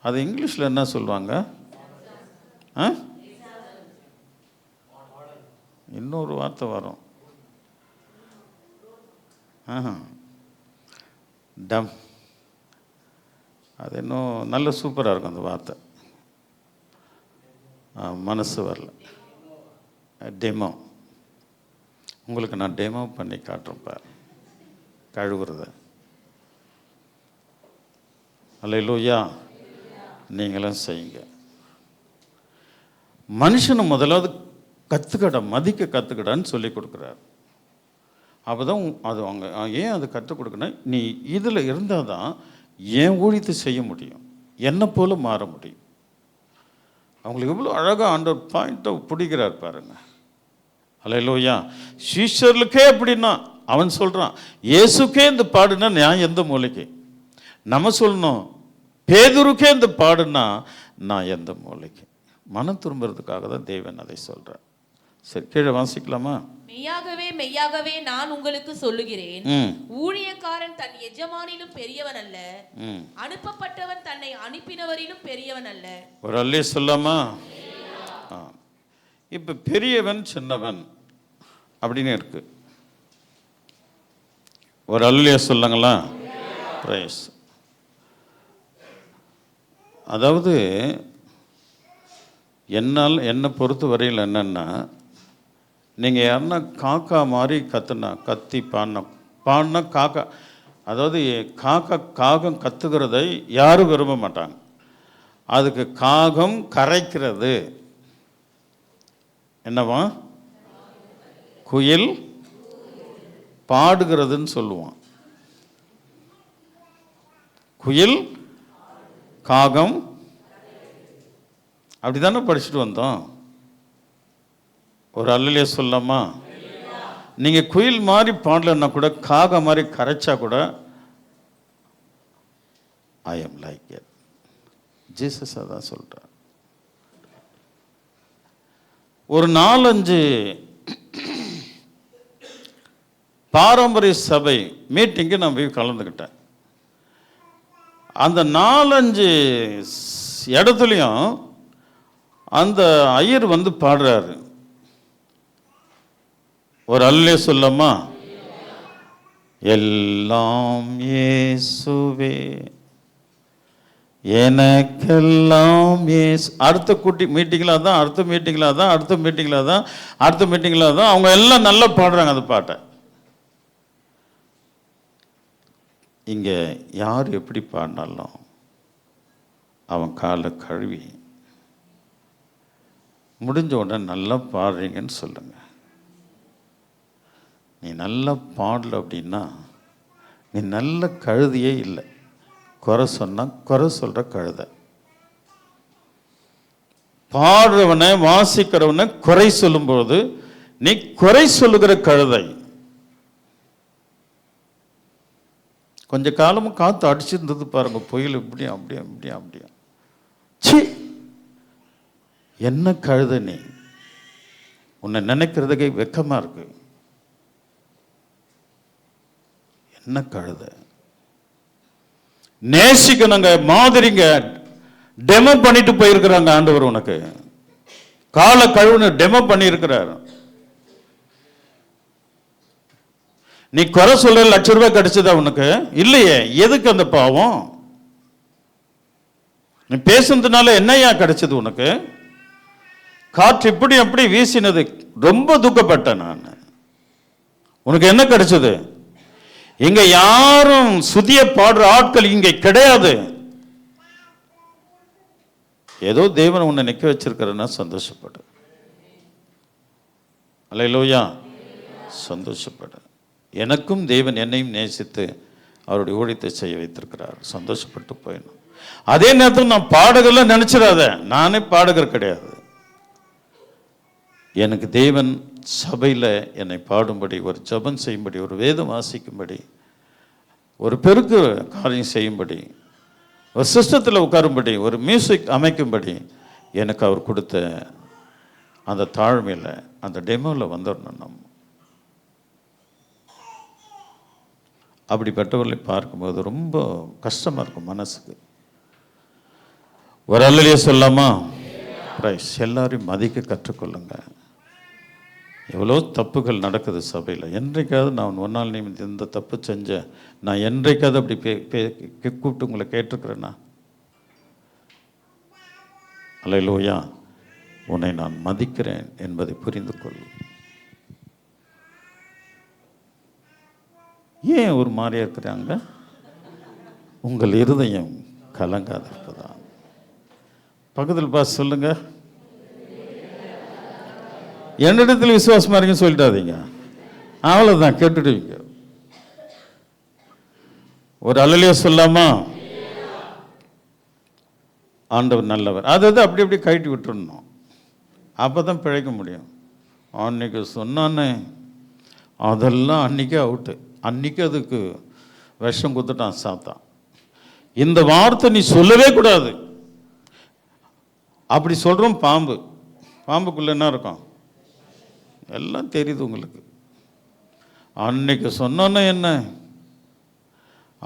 அது இங்கிலீஷில் என்ன சொல்லுவாங்க? இன்னொரு வார்த்தை வரும், டம். அது இன்னும் நல்ல சூப்பராக இருக்கும் அந்த வார்த்தை, மனசு வரல. டெமோ. உங்களுக்கு நான் டெமோ பண்ணி காட்டுறேன் பார், கழுவுறத. அல்லேலூயா. நீங்களும் செய்யுங்க. மனுஷனை முதலாவது கற்றுக்கடா, மதிக்க கற்றுக்கடான்னு சொல்லி கொடுக்குறாரு. அப்போ தான் அது அவங்க ஏன் அது கற்றுக் கொடுக்கணும், நீ இதில் இருந்தால் தான் என் ஊழியத்தை செய்ய முடியும், என்னை போல மாற முடியும். அவங்களுக்கு எவ்வளோ அழகாக ஆண்டவர் பாயிண்ட்டை பிடிக்கிறார் பாருங்க. அல்லேலூயா. சீஷர்களுக்கே அப்படின்னா அவன் சொல்கிறான், இயேசுக்கே இந்த பாடுனா நான் எந்த மூலைக்கு? நம்ம சொல்லணும், பேதுருக்கே இந்த பாடுனா நான் எந்த மூலைக்கு? மனம் திரும்புறதுக்காக தான் தேவன் அதை சொல்கிறார். சரி, கீழே வாசிக்கலாமா? மெய்யாகவே மெய்யாகவே நான் உங்களுக்கு சொல்லுகிறேன், ஊழியக்காரன் தன் எஜமானிலும் பெரியவன் அல்ல, அனுப்பப்பட்டவன் தன்னை அனுப்பினவரிலும் பெரியவன் அல்ல. ஒரு அல்லே சொல்லாமா? இப்ப பெரியவன் சின்னவன் அப்படின்னு இருக்கு. ஒரு அல்லே சொல்லுங்களா? பிரைஸ். அதாவது என்னை பொறுத்த வரையில் என்னன்னா, நீங்கள் யாருன்னா காக்கா மாதிரி கத்துனா, கத்தி பாடினா காக்கா, அதாவது காகம் கத்துக்கிறதை யாரும் விரும்ப மாட்டாங்க. அதுக்கு காகம் கரைக்கிறது என்னவா? குயில் பாடுகிறதுன்னு சொல்லுவான். குயில் காகம் அப்படி தானே படிச்சுட்டு வந்தோம். ஒரு அல்லலே சொல்லாமா? நீங்கள் குயில் மாதிரி பாடலன்னா கூட, காகம் மாதிரி கரைச்சா கூட, I am like it. Jesus அதான் சொல்கிறார். ஒரு 4-5 பாரம்பரிய சபை மீட்டிங்கு நான் போய் கலந்துக்கிட்டேன். அந்த 4-5 இடத்துலையும் அந்த ஐயர் வந்து பாடுறாரு. ஒரு அல்லே சொல்லமா? எல்லாம் இயேசுவே, எனக்கெல்லாம் இயேசு. அடுத்த மீட்டிங்கில் தான், அடுத்த மீட்டிங்கில் தான், அடுத்த மீட்டிங்கில் தான், அடுத்த மீட்டிங்கில் தான். அவங்க எல்லாம் நல்லா பாடுறாங்க அந்த பாட்டை. இங்கே யார் எப்படி பாடினாலும் அவன் காலை கழுவி முடிஞ்ச உடனே நல்லா பாடுறீங்கன்னு சொல்லுங்க. நீ நல்லா பாடல அப்படின்னா நீ நல்ல கழுதியே இல்லை. குறை சொன்னால் குறை சொல்கிற கழுதை. பாடுறவனை வாசிக்கிறவனை குறை சொல்லும்போது நீ குறை சொல்லுகிற கழுதை. கொஞ்ச காலமும் காற்று அடிச்சிருந்தது பாருங்க, புயல் இப்படியா அப்படியா அப்படியா அப்படியா. சி, என்ன கழுத நீ? உன்னை நினைக்கிறதுக்கு வெக்கமா இருக்கு. என்ன கழுத? நேசிக்கணுங்க, மாதிரிங்க, டெமோ பண்ணிட்டு போயிருக்கிறாங்க ஆண்டவர். உனக்கு கால கழுவுன்னு டெமோ பண்ணி இருக்கிறார். நீ குறை சொல்ற ₹1,00,000 கிடைச்சதா உனக்கு? இல்லையே. எதுக்கு அந்த பாவம்? நீ பேசுனதுனால என்னையா கிடைச்சது உனக்கு? காற்று இப்படி அப்படி வீசினது ரொம்ப துக்கப்பட்டேன் நான். உனக்கு என்ன கிடைச்சது? இங்க யாரும் சுதிய பாடுற ஆட்கள் இங்க கிடையாது. ஏதோ தேவன் உன்னை நிக்க வச்சிருக்கிறன்னா சந்தோஷப்படு. அல்லேலூயா, சந்தோஷப்படு. எனக்கும் தேவன் என்னையும் நேசித்து அவருடைய ஊழியத்தை செய்ய வைத்திருக்கிறார். சந்தோஷப்பட்டு போயிடணும். அதே நேரத்தில் நான் பாடகர்லாம் நினைச்சிடாத, நானே பாடகர் கிடையாது. எனக்கு தேவன் சபையில் என்னை பாடும்படி, ஒரு ஜெபம் செய்யும்படி, ஒரு வேதம் வாசிக்கும்படி, ஒரு பெருக்கு காரியம் செய்யும்படி, ஒரு சிஸ்டத்தில் உட்காரும்படி, ஒரு மியூசிக் அமைக்கும்படி எனக்கு அவர் கொடுத்த அந்த தாழ்மையில், அந்த டெமோவில் வந்துடணும். நம்ம அப்படிப்பட்டவர்களை பார்க்கும்போது ரொம்ப கஷ்டமாக இருக்கும் மனசுக்கு. ஒரு அல்லையே சொல்லாமா? பிரைஸ். எல்லாரையும் மதிக்க கற்றுக்கொள்ளுங்க. எவ்வளோ தப்புகள் நடக்குது சபையில். என்றைக்காவது நான் ஒரு நாள் நீ இந்த தப்பு செஞ்ச, நான் என்றைக்காவது அப்படி கூப்பிட்டு உங்களை கேட்டிருக்கிறேன்னா? அல்லேலூயா. உன்னை நான் மதிக்கிறேன் என்பதை புரிந்து கொள். ஏன் ஒரு மாதிரியா இருக்கிறாங்க? உங்கள் இருதயம் கலங்காது இருப்பதா? பக்கத்தில் பார்த்து சொல்லுங்க, என்னிடத்தில் விசுவாசமா இருக்குன்னு சொல்லிட்டாதீங்க. அவ்வளோதான், கேட்டுடுவீங்க. ஒரு அல்லேலூயா சொல்லாமா? ஆண்டவர் நல்லவர். அது அப்படி அப்படி கழட்டி விட்டுடணும். அப்போ தான் பிழைக்க முடியும். அன்னைக்கு சொன்னானே அதெல்லாம் அன்றைக்கே அவுட்டு. அன்றைக்கி அதுக்கு விஷம் குத்துட்டான் சாத்தான். இந்த வார்த்தை நீ சொல்லவே கூடாது. அப்படி சொல்கிறோம். பாம்புக்குள்ளே என்ன இருக்கும் எல்லாம் தெரியுது உங்களுக்கு. அன்னைக்கு சொன்னோன்னே என்ன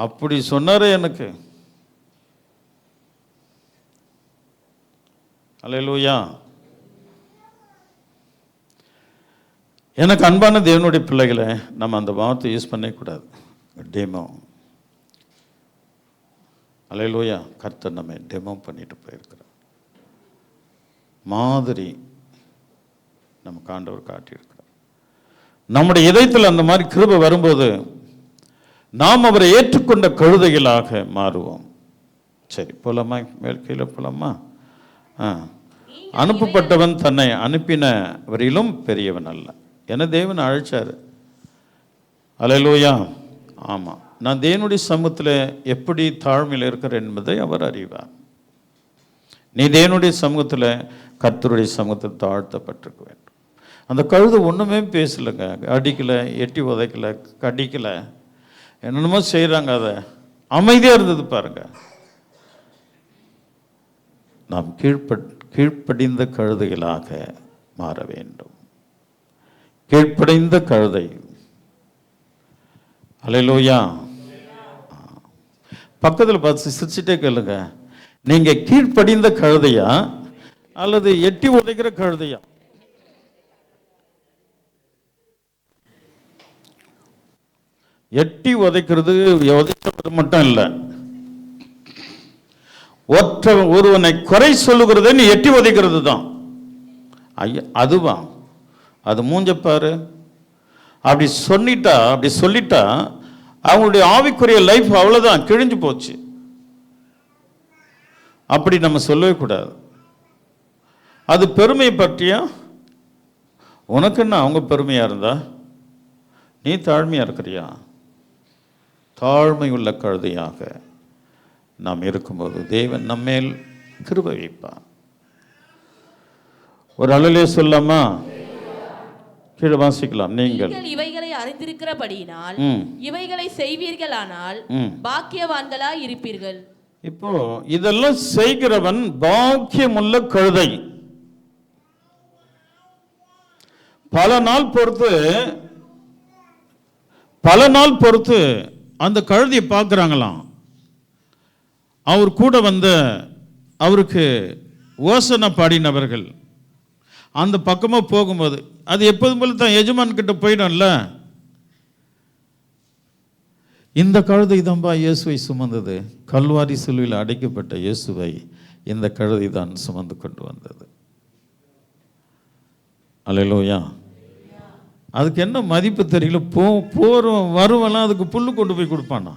அப்படி சொன்னாரே எனக்கு. அல்லேலூயா. எனக்கு அன்பான தேவனுடைய பிள்ளைகளை, நம்ம அந்த வார்த்தை யூஸ் பண்ணக்கூடாது. டெமோ. அல்லேலூயா. கர்த்தர் நம்ம டெமோ பண்ணிட்டு போயிருக்கிறார். மாதிரி நமக்கு ஆண்டவர் காட்டியிருக்கிறார். நம்முடைய இதயத்தில் அந்த மாதிரி கிருபை வரும்போது நாம் அவரை ஏற்றுக்கொண்ட கழுதைகளாக மாறுவோம். சரி, போலாமா? மேல் கீழே போலாமா? அனுப்பப்பட்டவன் தன்னை அனுப்பினவரிலும் பெரியவன் அல்ல. என தேவன் அழைச்சார். அல்லேலூயா. ஆமாம், நான் தேவனுடைய சமூகத்தில் எப்படி தாழ்மையில் இருக்கிறேன் என்பதை அவர் அறிவார். நீ தேவனுடைய சமூகத்தில், கர்த்தருடைய சமூகத்தில் தாழ்த்தப்பட்டிருக்க வேண்டும். அந்த கழுதை ஒன்றுமே பேசலைங்க. அடிக்கலை, எட்டி உதைக்கலை, கடிக்கலை, என்னென்னமோ செய்கிறாங்க. அதை அமைதியாக இருந்தது பாருங்க. நாம் கீழ்ப்படிந்த கழுதைகளாக மாற வேண்டும். கீழ்ப்படிந்த கழுதை. அல்லேலூயா. பக்கத்தில் பார்த்து சிரிச்சுட்டே கேளுங்க, நீங்க கீழ்ப்படிந்த கழுதையா அல்லது எட்டி உதைக்கிற கழுதையா? எட்டி உதைக்கிறது உதைக்கிறது மட்டும் இல்லை, ஒருவனை குறை சொல்லுகிறது நீ எட்டி உதைக்கிறது தான். ஐயா, அதுவா? அது மூஞ்சப்பாரு. அப்படி சொல்லிட்டா அவங்களுடைய ஆவிக்குரிய லைஃப் அவ்வளோதான், கிழிஞ்சு போச்சு. அப்படி நம்ம சொல்லவே கூடாது. அது பெருமையை பற்றியா? உனக்கு என்ன அவங்க பெருமையாக இருந்தா நீ தாழ்மையாக இருக்கிறியா? தாழ்மை உள்ள கழுதையாக நாம் இருக்கும்போது தேவன் நம்மேல் கிருபை வைப்பார். ஒரு அல்லேலூயா சொல்லாமா? கீழே வாசிக்கலாம். நீங்கள் இவைகளை அறிந்திருக்கிறபடியினால் இவைகளை செய்வீர்களானால் பாக்கியவான்களாய் இருப்பீர்கள். இப்போ இதெல்லாம் செய்கிறவன் பாக்கியமுள்ள கழுதை. பல நாள் பொறுத்து அந்த கழுதையை பார்க்குறாங்களாம். அவர் கூட வந்த அவருக்கு ஓசனை பாடினவர்கள் அந்த பக்கமாக போகும்போது, அது எப்போதும் போல தான் எஜமான் கிட்ட போயிடும்ல. இந்த கழுதை தான்பா இயேசுவை சுமந்தது. கல்வாரி சிலுவையில் அடைக்கப்பட்ட இயேசுவை இந்த கழுதை தான் சுமந்து கொண்டு வந்தது. அல்லேலூயா. அதுக்கு என்ன மதிப்பு தெரியல. போகிறோம் வருவெல்லாம் அதுக்கு புல்லு கொண்டு போய் கொடுப்பானா?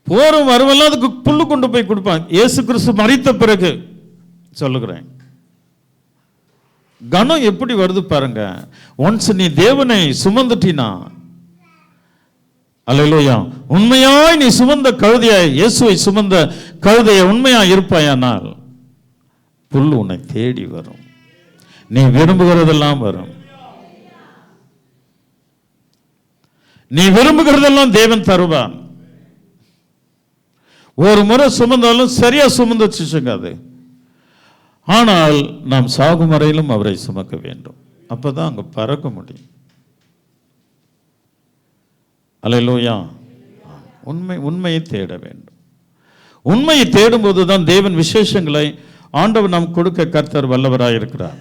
போகிறோம் வருவெல்லாம் அதுக்கு புல்லு கொண்டு போய் கொடுப்பான். இயேசு கிறிஸ்து மரித்த பிறகு சொல்லுகிறேன், கனம் எப்படி வருது பாருங்க. ஒன்ஸ் நீ தேவனை சுமந்துட்டினா, அல்லேலூயா, உண்மையாய் நீ சுமந்த கழுதையாய், இயேசுவை சுமந்த கழுதையை உண்மையாய் இருப்பாயானால் புல் உன்னை தேடி வரும். நீ விரும்புகிறதெல்லாம் வரும். நீ விரும்புகிறதெல்லாம் தேவன் தருவான். ஒரு முறை சுமந்தாலும் சரியா சுமந்து வச்சுங்க. அது ஆனால் நாம் சாகும் வரையிலும் அவரை சுமக்க வேண்டும். அப்பதான் அங்க பறக்க முடியும். அல்லேலூயா. உண்மையை தேட வேண்டும். உண்மையை தேடும்போது தான் தேவன் விசேஷங்களை ஆண்டவர் நாம் கொடுக்க கர்த்தர் வல்லவராய் இருக்கிறார்.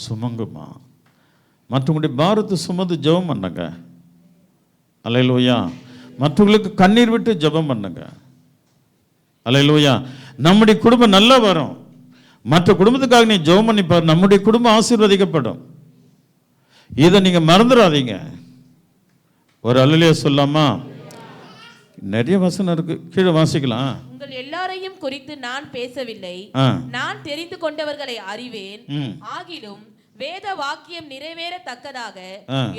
சுமங்குமா, மற்றவங்களுடைய பாரத்தை சுமந்து ஜெபம் பண்ணுங்க. அல்லேலூயா. மற்றவங்களுக்கு கண்ணீர் விட்டு ஜெபம் பண்ணுங்க. அல்லேலூயா. நம்முடைய குடும்பம் நல்லா வரும். மற்ற குடும்பத்துக்காக நீ ஜெபம் பண்ணி பாரு, நம்முடைய குடும்பம் ஆசீர்வதிக்கப்படும். இதை நீங்க மறந்துடாதீங்க. ஒரு அல்லேலூயா சொல்லாமா? நிறைய வசனம் இருக்கு, கீழே வாசிக்கலாம். உங்கள் எல்லாரையும் குறித்து நான் பேசவில்லை, நான் தெரிந்து கொண்டவர்களை அறிவேன். ஆகிலும் வேத வாக்கியம் நிறைவேறத்தக்கதாக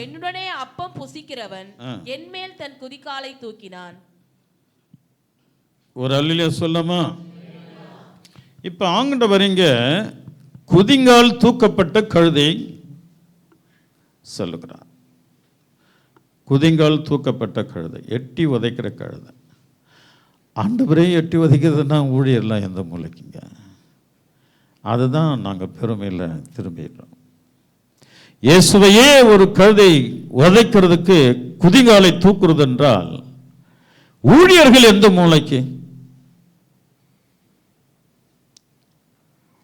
என்னுடனே அப்பம் புசிக்கிறவன் என்மேல் தன் குதிகாலை தூக்கினான். ஒரு அல்லேலூயா சொல்லாமா? இப்ப ஆங்கிட்ட வரீங்க, குதிங்கால் தூக்கப்பட்ட கழுதை சொல்லுகிறார். குதிங்கால் தூக்கப்பட்ட கழுதை, எட்டி உதைக்கிற கழுதை. ஆண்டவரே எட்டி உதைக்கிறதுனா ஊழியர்லாம் எந்த மூளைக்குங்க? அதுதான் நாங்கள் பெருமையில் திரும்பிடுறோம். இயேசுவையே ஒரு கழுதை உதைக்கிறதுக்கு குதிங்காலை தூக்குறது என்றால் ஊழியர்கள் எந்த மூளைக்கு?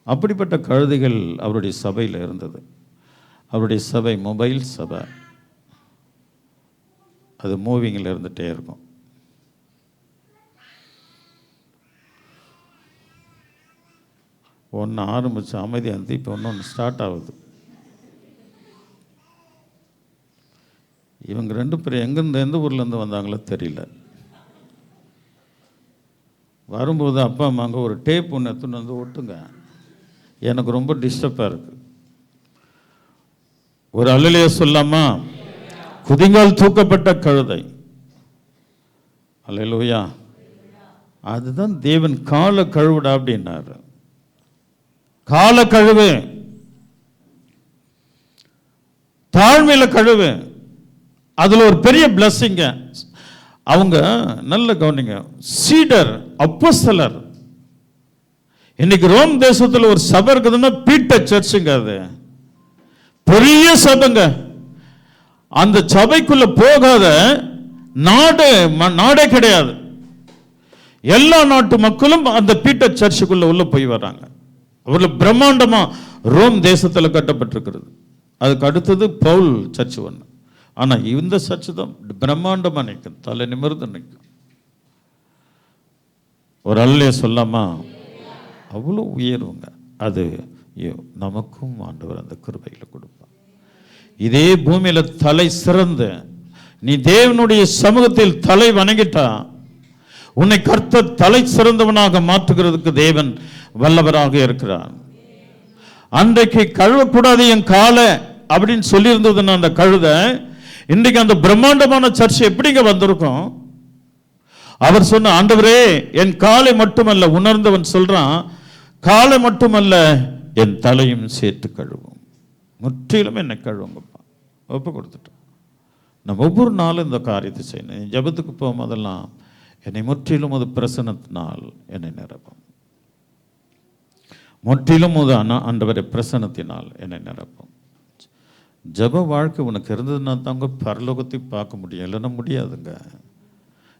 அப்படிப்பட்ட கழுதைகள் அவருடைய சபையில் இருந்தது. அவருடைய சபை மொபைல் சபை, அது மூவிங்கில் இருந்துகிட்டே இருக்கும். ஒன்று ஆரம்பிச்சு அமைதியாக இருந்து இப்போ ஒன்று ஸ்டார்ட் ஆகுது. இவங்க ரெண்டு பேரும் எங்கேருந்து எந்த ஊர்லேருந்து வந்தாங்களோ தெரியல. வரும்போது அப்பா அம்மாங்க ஒரு டேப் ஒன்று எடுத்துன்னு வந்து ஒட்டுங்க, எனக்கு ரொம்ப டிஸ்டர்பாக இருக்குது. ஒரு அல்லேலூயா சொல்லாமா? குதிங்கால் தூக்கப்பட்ட கழுதை. அல்லேலூயா. அதுதான் தேவன் கால கழுவுடா அப்படின்னாரு. கால கழுவு, தாழ்மையில கழுவு. அதுல ஒரு பெரிய பிளஸ்ஸிங்க. அவங்க நல்ல கவனிங்க, சீடர் அப்போஸ்தலர். இன்னைக்கு ரோம் தேசத்தில் ஒரு சபை இருக்குதுன்னா பீட்டர் சர்ச்சுங்க. அது பெரிய சபைங்க. அந்த சபைக்குள்ள போகாத நாடே கிடையாது. எல்லா நாட்டு மக்களும் அந்த பீட்டர் சர்ச்சுக்குள்ள உள்ள போய் வர்றாங்க. அவர்கள் பிரம்மாண்டமா ரோம் தேசத்தில் கட்டப்பட்டிருக்கிறது. அதுக்கு அடுத்தது பவுல் சர்ச் ஒன்று. ஆனா இந்த சர்ச் தான் பிரம்மாண்டமா நிற்கும், தலை நிமிர்ந்து நிற்கும். ஒரு அல்லேலூயா சொல்லாமா? அவ்வளோ உயர்வுங்க. அது நமக்கும் ஆண்டவர் அந்த கிருபையில கொடுப்பார். இதே பூமியில தலை சிறந்த நீ தேவனுடைய சமூகத்தில் தலை வணங்கிட்டா உன்னை கர்த்தர் தலை சிறந்தவனாக மாற்றுகிறதுக்கு தேவன் வல்லவராக இருக்கிறார். அன்றைக்கு கழுவக்கூடாது என் காலை அப்படின்னு சொல்லி இருந்ததுன்னா அந்த கழுதை, இன்றைக்கு அந்த பிரம்மாண்டமான சர்ச்சை எப்படிங்க வந்திருக்கும்? அவர் சொன்ன, ஆண்டவரே என் காலை மட்டுமல்ல, உணர்ந்தவன் சொல்றான், காலை மட்டுமல்ல என் தலையும் சேர்த்து கழுவும், முற்றிலும் என்னை கழுவுங்கப்பா. ஒப்பு கொடுத்துட்டோம். நம்ம ஒவ்வொரு நாளும் இந்த காரியத்தை செய்யணும். ஜபத்துக்கு போகும்போதெல்லாம் என்னை முற்றிலும் அது பிரசன்னத்தினால் என்னை நிரப்பும், முற்றிலும் அது ஆண்டவரை பிரசன்னத்தினால் என்னை நிரப்பும். ஜப வாழ்க்கை உனக்கு இருந்ததுன்னா தாங்க பரலோகத்தை பார்க்க முடியும், இல்லைன்னா முடியாதுங்க.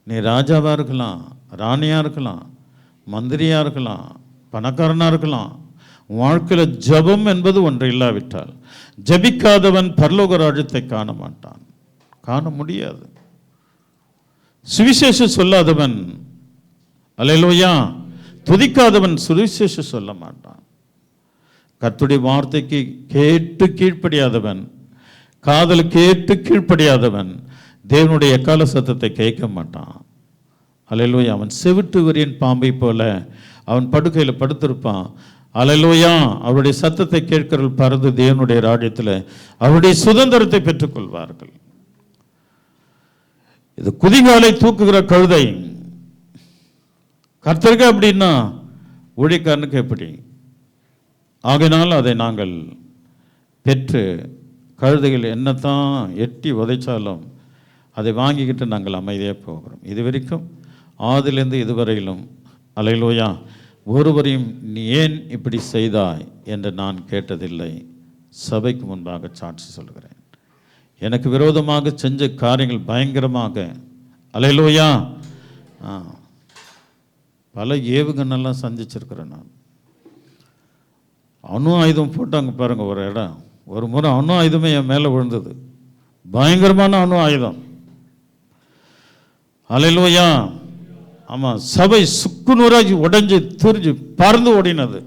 நீ ராஜாவாக இருக்கலாம், ராணியாக இருக்கலாம், மந்திரியாக இருக்கலாம், பணக்காரனாக இருக்கலாம், வாழ்க்கையில் ஜபம் என்பது ஒன்று இல்லாவிட்டால் ஜபிக்காதவன் பரலோக ராஜ்யத்தை காண மாட்டான், காண முடியாது. சுவிசேஷம் சொல்லாதவன், அல்லேலூயா, துதிக்காதவன் சுவிசேஷம் சொல்ல மாட்டான். கர்த்தருடைய வார்த்தைக்கு கேட்டு கீழ்ப்படியாதவன், காதல் கேட்டு கீழ்ப்படியாதவன் தேவனுடைய எக்கால சத்தத்தை கேட்க மாட்டான். அல்லேலூயா. அவன் செவிட்டு வரியன் பாம்பை போல அவன் படுக்கையில் படுத்திருப்பான். அல்லேலூயா. அவருடைய சத்தத்தை கேட்கிறவர்கள் பறந்து தேவனுடைய ராஜ்யத்தில் அவருடைய சுதந்திரத்தை பெற்றுக்கொள்வார்கள். இது குதிகாலை தூக்குகிற கழுதை. கர்த்தருக்கு அப்படின்னா ஊழியக்காரனுக்கு எப்படி? ஆகையினால் அதை நாங்கள் பெற்று கழுதைகள் என்னத்தான் எட்டி உதைச்சாலும் அதை வாங்கிக்கிட்டு நாங்கள் அமைதியாக போகிறோம். இது வரைக்கும் ஆதிலிருந்து இதுவரையிலும் அல்லேலூயா ஒருவரையும் நீ ஏன் இப்படி செய்தாய் என்று நான் கேட்டதில்லை. சபைக்கு முன்பாக சாட்சி சொல்கிறேன். எனக்கு விரோதமாக செஞ்ச காரியங்கள் பயங்கரமாக அல்லேலூயா பல ஏவுகணெல்லாம் சந்திச்சிருக்கிறேன். நான் அணு ஆயுதம் போட்டாங்க பாருங்க. ஒரு இடம் ஒரு முறை அணு ஆயுதமே என் மேலே விழுந்தது. பயங்கரமான அணு ஆயுதம். அல்லேலூயா. ஆமாம், சபை சுக்குநூறாகி உடைஞ்சு திரிஞ்சு பறந்து ஓடினது.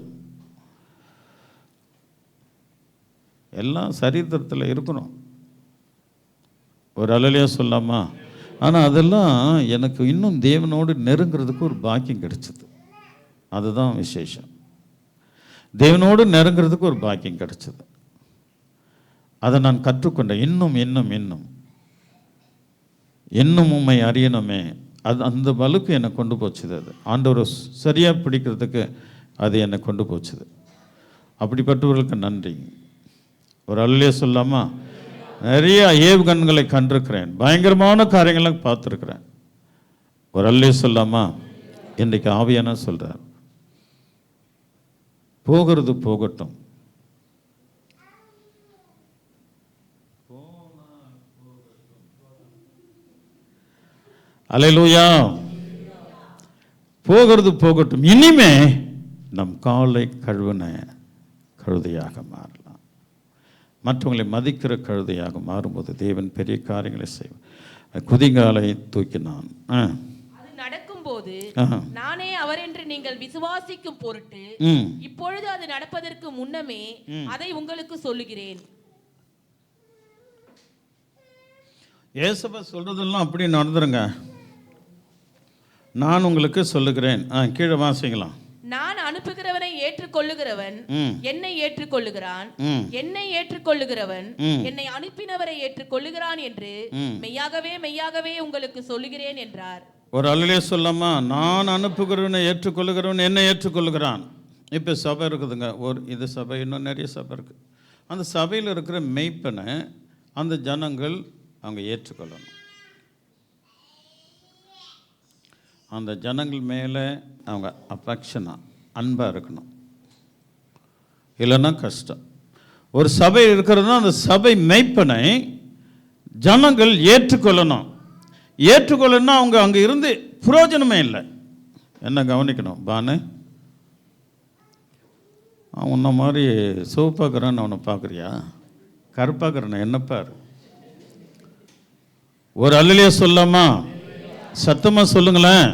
எல்லாம் சரித்திரத்தில் இருக்கணும். ஒரு அலலியா சொல்லாமா? ஆனால் அதெல்லாம் எனக்கு இன்னும் தேவனோடு நெருங்கிறதுக்கு ஒரு பாக்கியம் கிடைச்சது. அதுதான் விசேஷம். தேவனோடு நெருங்கிறதுக்கு ஒரு பாக்கியம் கிடைச்சது. அதை நான் கற்றுக்கொண்டேன். இன்னும் இன்னும் இன்னும் இன்னும் உண்மை அறியணுமே, அது அந்த வலுக்கு என்னை கொண்டு போச்சுது. அது ஆண்டவரை சரியாக பிடிக்கிறதுக்கு அது என்னை கொண்டு போச்சுது. அப்படிப்பட்டவர்களுக்கு நன்றி. ஒரு அல்லையே சொல்லாமா? நிறைய ஏவுகண்களை கண்டிருக்கிறேன், பயங்கரமான காரியங்களை பார்த்துருக்கிறேன். ஒரு அல்லையே சொல்லாமா? இன்றைக்கு ஆவியான சொல்கிறார், போகிறது போகட்டும். அல்லேலூயா. போகிறது போகட்டும். இனிமே நம் காலை கழுவின கழுதையாக மாறலாம். மற்றவங்களை மதிக்கிற கழுதையாக மாறும்போது தேவன் பெரிய காரியங்களை செய்வார். குதிங்காலை தூக்கினான். அது நடக்கும்போது நானே அவர் என்று நீங்கள் விசுவாசிக்கும் பொருட்டு இப்பொழுது அது நடப்பதற்கு முன்னமே அதை உங்களுக்கு சொல்லுகிறேன். ஏசப்பா சொல்றதெல்லாம் அப்படி நடந்துருங்க. நான் உங்களுக்கு சொல்லுகிறேன். கீழே வாசிக்கலாம். நான் அனுப்புகிறவனை ஏற்றுக்கொள்ளுகிறவன் என்னை ஏற்றுக்கொள்ளுகிறான், என்னை ஏற்றுக்கொள்ளுகிறவன் என்னை அனுப்பினவரை ஏற்றுக்கொள்ளுகிறான் என்று மெய்யாகவே மெய்யாகவே உங்களுக்கு சொல்லுகிறேன் என்றார். ஒரு அல்லையே சொல்லாமா? நான் அனுப்புகிறவனை ஏற்றுக்கொள்ளுகிறவன் என்னை ஏற்றுக்கொள்ளுகிறான். இப்போ சபை இருக்குதுங்க. இது சபை, இன்னும் நிறைய சபை இருக்கு. அந்த சபையில் இருக்கிற மெய்ப்பனை அந்த ஜனங்கள் அவங்க ஏற்றுக்கொள்ளணும். அந்த ஜனங்கள் மேலே அவங்க அஃபெக்ஷனாக அன்பாக இருக்கணும். இல்லைன்னா கஷ்டம். ஒரு சபை இருக்கிறதுனா அந்த சபை மெய்ப்பனை ஜனங்கள் ஏற்றுக்கொள்ளணும். ஏற்றுக்கொள்ளணும்னா அவங்க அங்கே இருந்து பிரயோஜனமே இல்லை. என்ன கவனிக்கணும் பானு? அவன் உன்ன மாதிரி சிவப்பாக்குறான்னு அவனை பார்க்குறியா? கருப்பாக்குறான் என்ன பாரு? ஒரு அல்லையே சொல்லாமா? சத்தமாக சொல்லுங்களேன்.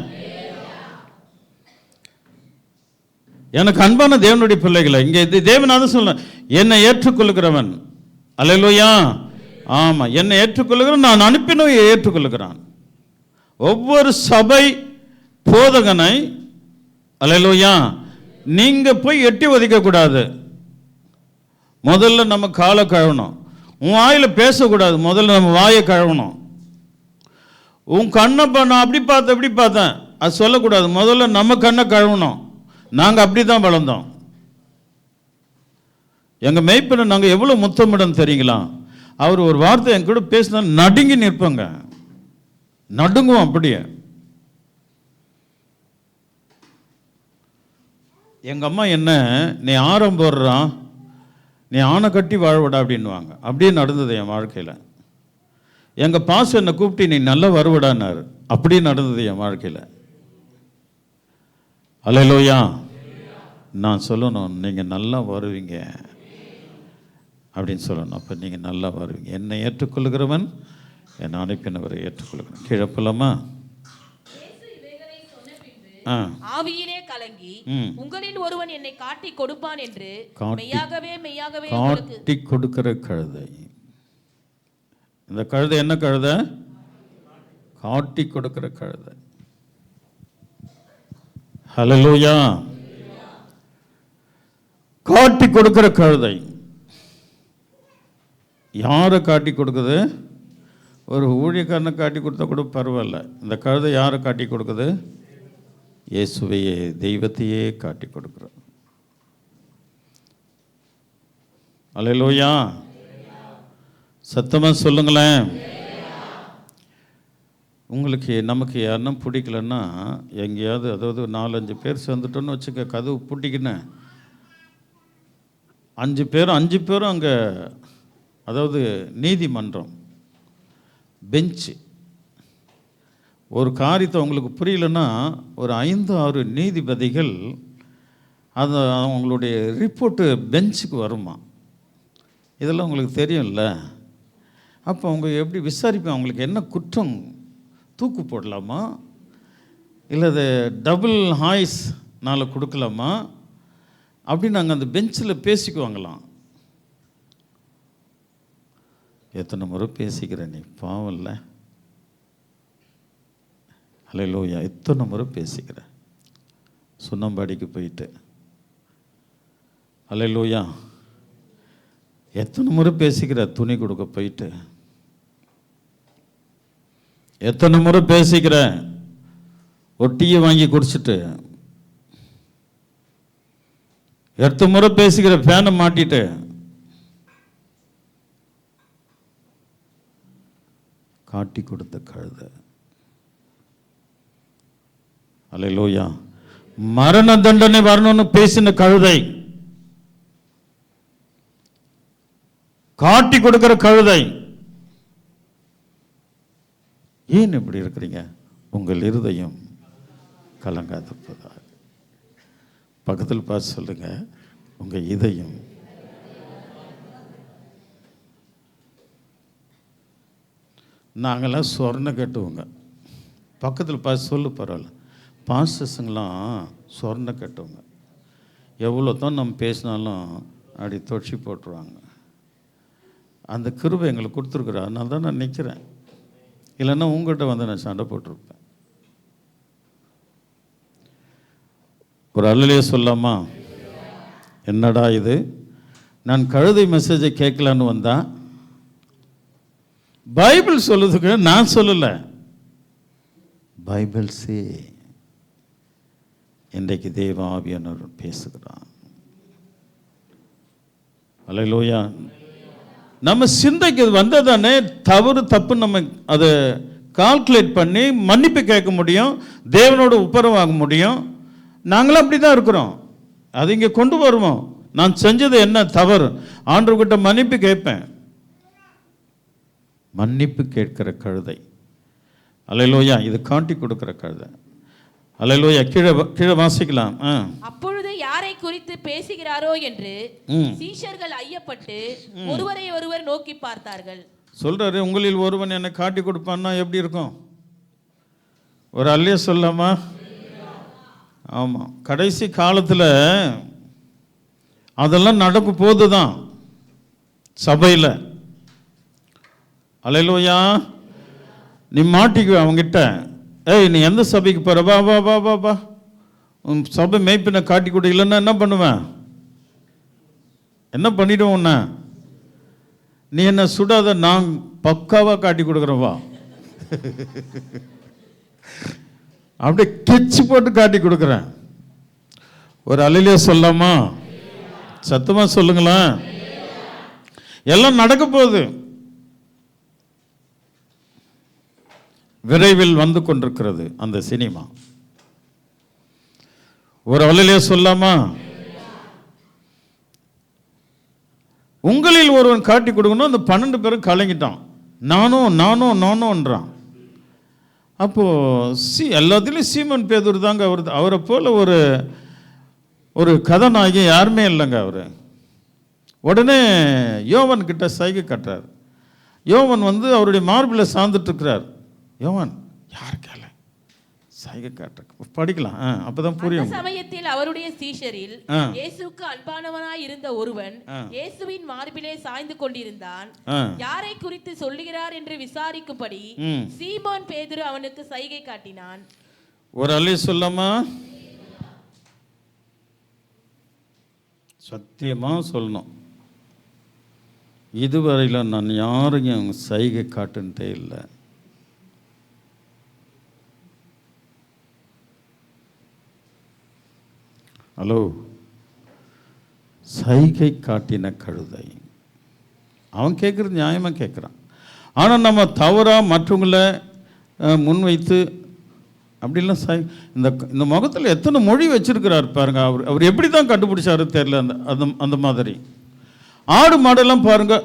எனக்கு அன்பான தேவனுடைய பிள்ளைகளை, இங்கே தேவனாவது சொல்ல, என்னை ஏற்றுக்கொள்கிறவன் அல்லேலூயா. ஆமாம், என்னை ஏற்றுக்கொள்கிறவன் நான் அனுப்பினவை ஏற்றுக்கொள்கிறான். ஒவ்வொரு சபை போதகனை அல்லேலூயா நீங்க போய் எட்டி ஒதுக்கக்கூடாது. முதல்ல நம்ம காலை கழுவணும். உன் வாயில் பேசக்கூடாது. முதல்ல நம்ம வாயை கழுவணும். உன் கண்ணை நான் அப்படி பார்த்தேன் இப்படி பார்த்தேன் அது சொல்லக்கூடாது. முதல்ல நம்ம கண்ணை கழுவணும். நாங்கள் அப்படி தான் வளர்ந்தோம். எங்கள் மெய்ப்பனை நாங்கள் எவ்வளோ முத்தமிடம் தெரியுங்களா? அவர் ஒரு வார்த்தை என் கூட பேசினா நடுங்கி நிற்பங்க, நடுங்குவோம் அப்படியே. எங்கள் அம்மா என்ன, நீ ஆரம் போடுறான், நீ ஆணை கட்டி வாழ்வடா அப்படின்வாங்க. அப்படியே நடந்தது என் வாழ்க்கையில். எங்கள் பாஸ் என்னை கூப்பிட்டு நீ நல்லா வருவடான்னாரு. அப்படியே நடந்தது என் வாழ்க்கையில். அல்லேலூயா. நான் சொல்லணும், நீங்கள் நல்லா வருவீங்க அப்படின்னு சொல்லணும். அப்போ நீங்கள் நல்லா வருவீங்க. என்னை ஏற்றுக்கொள்கிறவன் என்னை அனுப்பினவரை ஏற்றுக்கொள்கிறவன். கீழே போலாமா? ஆவியிலே கலங்கி உங்களில் ஒருவன் என்னை காட்டி கொடுப்பான் என்று மெய்யாகவே மெய்யாகவே காட்டி கொடுக்கிற கழுதை. இந்த கழுதை என்ன கழுதை? காட்டி கொடுக்கிற கழுதை. ஹல்லேலூயா. காட்டி கொடுக்கிற கழுதை. யாரை காட்டி கொடுக்குது? ஒரு ஊழியக்காரனை காட்டி கொடுத்தா கூட பரவாயில்ல. இந்த கழுதை யாரை காட்டி கொடுக்குது? இயேசுவையே, தெய்வத்தையே காட்டி கொடுக்குறோம். அல்லேலூயா. சத்தமாக சொல்லுங்களேன். உங்களுக்கு நமக்கு யாருன்னா பிடிக்கலன்னா எங்கேயாவது, அதாவது 4-5 பேர் சேர்ந்துட்டோன்னு வச்சுக்க, கதவு பூட்டிக்கின்னு 5 பேரும் அங்கே, அதாவது நீதிமன்றம் பெஞ்சு, ஒரு காரியத்தை அவங்களுக்கு புரியலன்னா ஒரு 5-6 நீதிபதிகள் அது அவங்களுடைய ரிப்போர்ட்டு பெஞ்சுக்கு வருமா. இதெல்லாம் உங்களுக்கு தெரியும்ல. அப்போ அவங்க எப்படி விசாரிப்பாங்க? அவங்களுக்கு என்ன குற்றம், தூக்கு போடலாமா, இல்லை அது டபுள் ஹாய்ஸ்னால் கொடுக்கலாமா அப்படின்னு நாங்கள் அந்த பெஞ்சில் பேசிக்குவாங்களாம். எத்தனை முறை பேசிக்கிறேன் நீ, பாவம் இல்லை? அல்லேலூயா. எத்தனை முறை பேசிக்கிறேன் சுண்ணாம்பாடிக்கு போயிட்டு. அல்லேலூயா. எத்தனை முறை பேசிக்கிற துணி கொடுக்க போயிட்டு. எத்தனை முறை பேசிக்கிற ஒரு டீயை வாங்கி குடிச்சிட்டு. எத்தனை முறை பேசிக்கிற ஃபேனை மாட்டிட்டு. காட்டி கொடுத்த கழுதை. அல்லேலூயா. மரண தண்டனை வரணும்னு பேசின கழுதை, காட்டி கொடுக்கிற கழுதை. ஏன் இப்படி இருக்கிறீங்க? உங்கள் இருதயம் கலங்காதப்பதாக. பக்கத்தில் பார்த்து சொல்லுங்க, உங்க இதயம். நாங்கள்லாம் சொர்ண கட்டுவோங்க. பக்கத்தில் பார்த்து சொல்லு, பரவாயில்ல. பாஸ்டர்ஸுங்களாம் சொர்ண கட்டுவோங்க. எவ்வளோ தான் நம்ம பேசினாலும் அப்படி தொட்சி போட்டுருவாங்க. அந்த கிருபை எங்களுக்கு கொடுத்துருக்குறா, அதனால தான் நான் நிற்கிறேன். இல்லைன்னா உங்கள்கிட்ட வந்து நான் சண்டை போட்டிருப்பேன். ஒரு அல்லையே சொல்லாமா? என்னடா இது, நான் கழுதை மெசேஜை கேட்கலான்னு வந்தா, பைபிள் சொல்லுதுக்கு நான் சொல்லலை, பைபிள் சே. இன்றைக்கு தேவ ஆவியானவர் பேசுகிறான். அல்லேலூயா. நம்ம சிந்தைக்கு வந்ததானே தவறு தப்பு, நம்ம அதை கால்குலேட் பண்ணி மன்னிப்பு கேட்க முடியும், தேவனோட ஒப்புரவாக முடியும். நாங்களும் அப்படி தான் இருக்கிறோம். அது இங்கே கொண்டு வருவோம். நான் செஞ்சது என்ன தவறு, ஆண்டவர்கிட்ட மன்னிப்பு கேட்பேன். மன்னிப்பு கேட்கிற கழுதை. அல்லேலூயா. இது காட்டி கொடுக்கிற கழுதை. அல்லேலூயா. கீழே வாசிக்கலாம். அப்பொழுது யாரை குறித்து பேசுகிறாரோ என்று சீஷர்கள் ஐயப்பட்டு ஒருவரை ஒருவர் நோக்கி பார்த்தார்கள். சொல்றாரு, உங்களில் ஒருவன் என்னை காட்டி கொடுப்பான்னா எப்படி இருக்கும்? ஒரு அல்லையே சொல்லாமா? ஆமாம். கடைசி காலத்தில் அதெல்லாம் நடக்க போதுதான் சபையில். அல்லேலூயா. நீ மாட்டிக்குவ அவங்கிட்ட. ஏய், நீ எந்த சபைக்கு போற? வா வா வா வா வா, உன் சபை மேய்ப்பினை காட்டி கொடு. இல்லைன்னா என்ன பண்ணுவேன்? என்ன பண்ணிடுவோம் உன்ன? நீ என்ன சுடாத, நான் பக்காவாக காட்டி கொடுக்குறேன் வா. அப்படியே கெச்சு போட்டு காட்டி கொடுக்குறேன். ஒரு அலையிலே சொல்லாமா? சத்தமா சொல்லுங்களேன். எல்லாம் நடக்க போகுது. விரைவில் வந்து கொண்டிருக்கிறது அந்த சினிமா. ஒரு அலையிலே சொல்லாமா? உங்களில் ஒருவன் காட்டி கொடுக்கணும். அந்த 12 பேரும் கலங்கிட்டான். நானும்ன்றான். அப்போ எல்லாத்திலையும் சீமன் பேதுரு தாங்க. அவரை போல ஒரு கதாநாயகி யாருமே இல்லைங்க. அவர் உடனே யோவான் கிட்ட சைகை கட்டுறார். யோவான் அவருடைய மார்பில் சார்ந்துட்டு இருக்கிறார். யோவான், யார் கேள சைகை காட்டுற படிக்கலாம், அப்பதான் அந்த புரியும். சமயத்தில் அவருடைய சீஷரில் இயேசுவுக்கு அன்பானவனாய் இருந்த ஒருவன் இயேசுவின் மார்பிலே சாய்ந்து கொண்டிருந்தான். யாரை குறித்து சொல்லுகிறார் என்று விசாரிக்கும்படி சீமோன் பேதுரு அவனுக்கு சைகை காட்டினான். ஒரு அல்லி சொல்லாமா? சத்தியமா சொல்லணும், இதுவரையில் நான் யாரையும் சைகை காட்டுன்ட்டே இல்லை. ஹலோ, சைகை காட்டின கழுதை. அவன் கேட்குறது நியாயமாக கேட்குறான். ஆனால் நம்ம தவறாக மற்றவங்களை முன்வைத்து அப்படிலாம் இந்த முகத்தில் எத்தனை மொழி வச்சிருக்கிறார் பாருங்க. அவர் எப்படி தான் கண்டுபிடிச்சாரு தெரியல. அந்த மாதிரி ஆடு மாடெல்லாம் பாருங்க,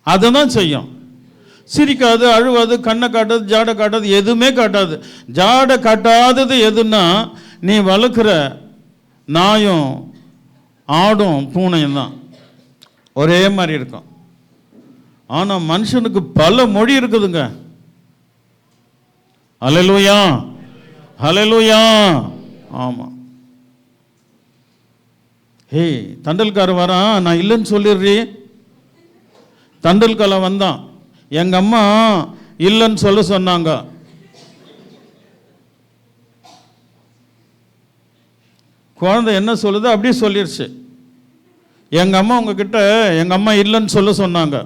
அதை தான் செய்யும். சிரிக்காது, அழுவாது, கண்ணை காட்டாது, ஜாடை காட்டாது, எதுவுமே காட்டாது. ஜாடை காட்டாதது எதுன்னா நீ வளர்க்குற நாயும் ஆடும் பூனையும் தான், ஒரே மாதிரி இருக்கும். ஆனால் மனுஷனுக்கு பல மொழி இருக்குதுங்க. ஹல்லேலூயா, ஹல்லேலூயா. ஆமாம். ஹே, தண்டல்காரன் வரான், நான் இல்லைன்னு சொல்லிடுறீ. தண்டல்காரன் வந்தான், எங்கள் அம்மா இல்லைன்னு சொல்ல சொன்னாங்க. குழந்தை என்ன சொல்லுது அப்படியே சொல்லிடுச்சு. எங்கள் அம்மா உங்ககிட்ட எங்கள் அம்மா இல்லைன்னு சொல்ல சொன்னாங்க.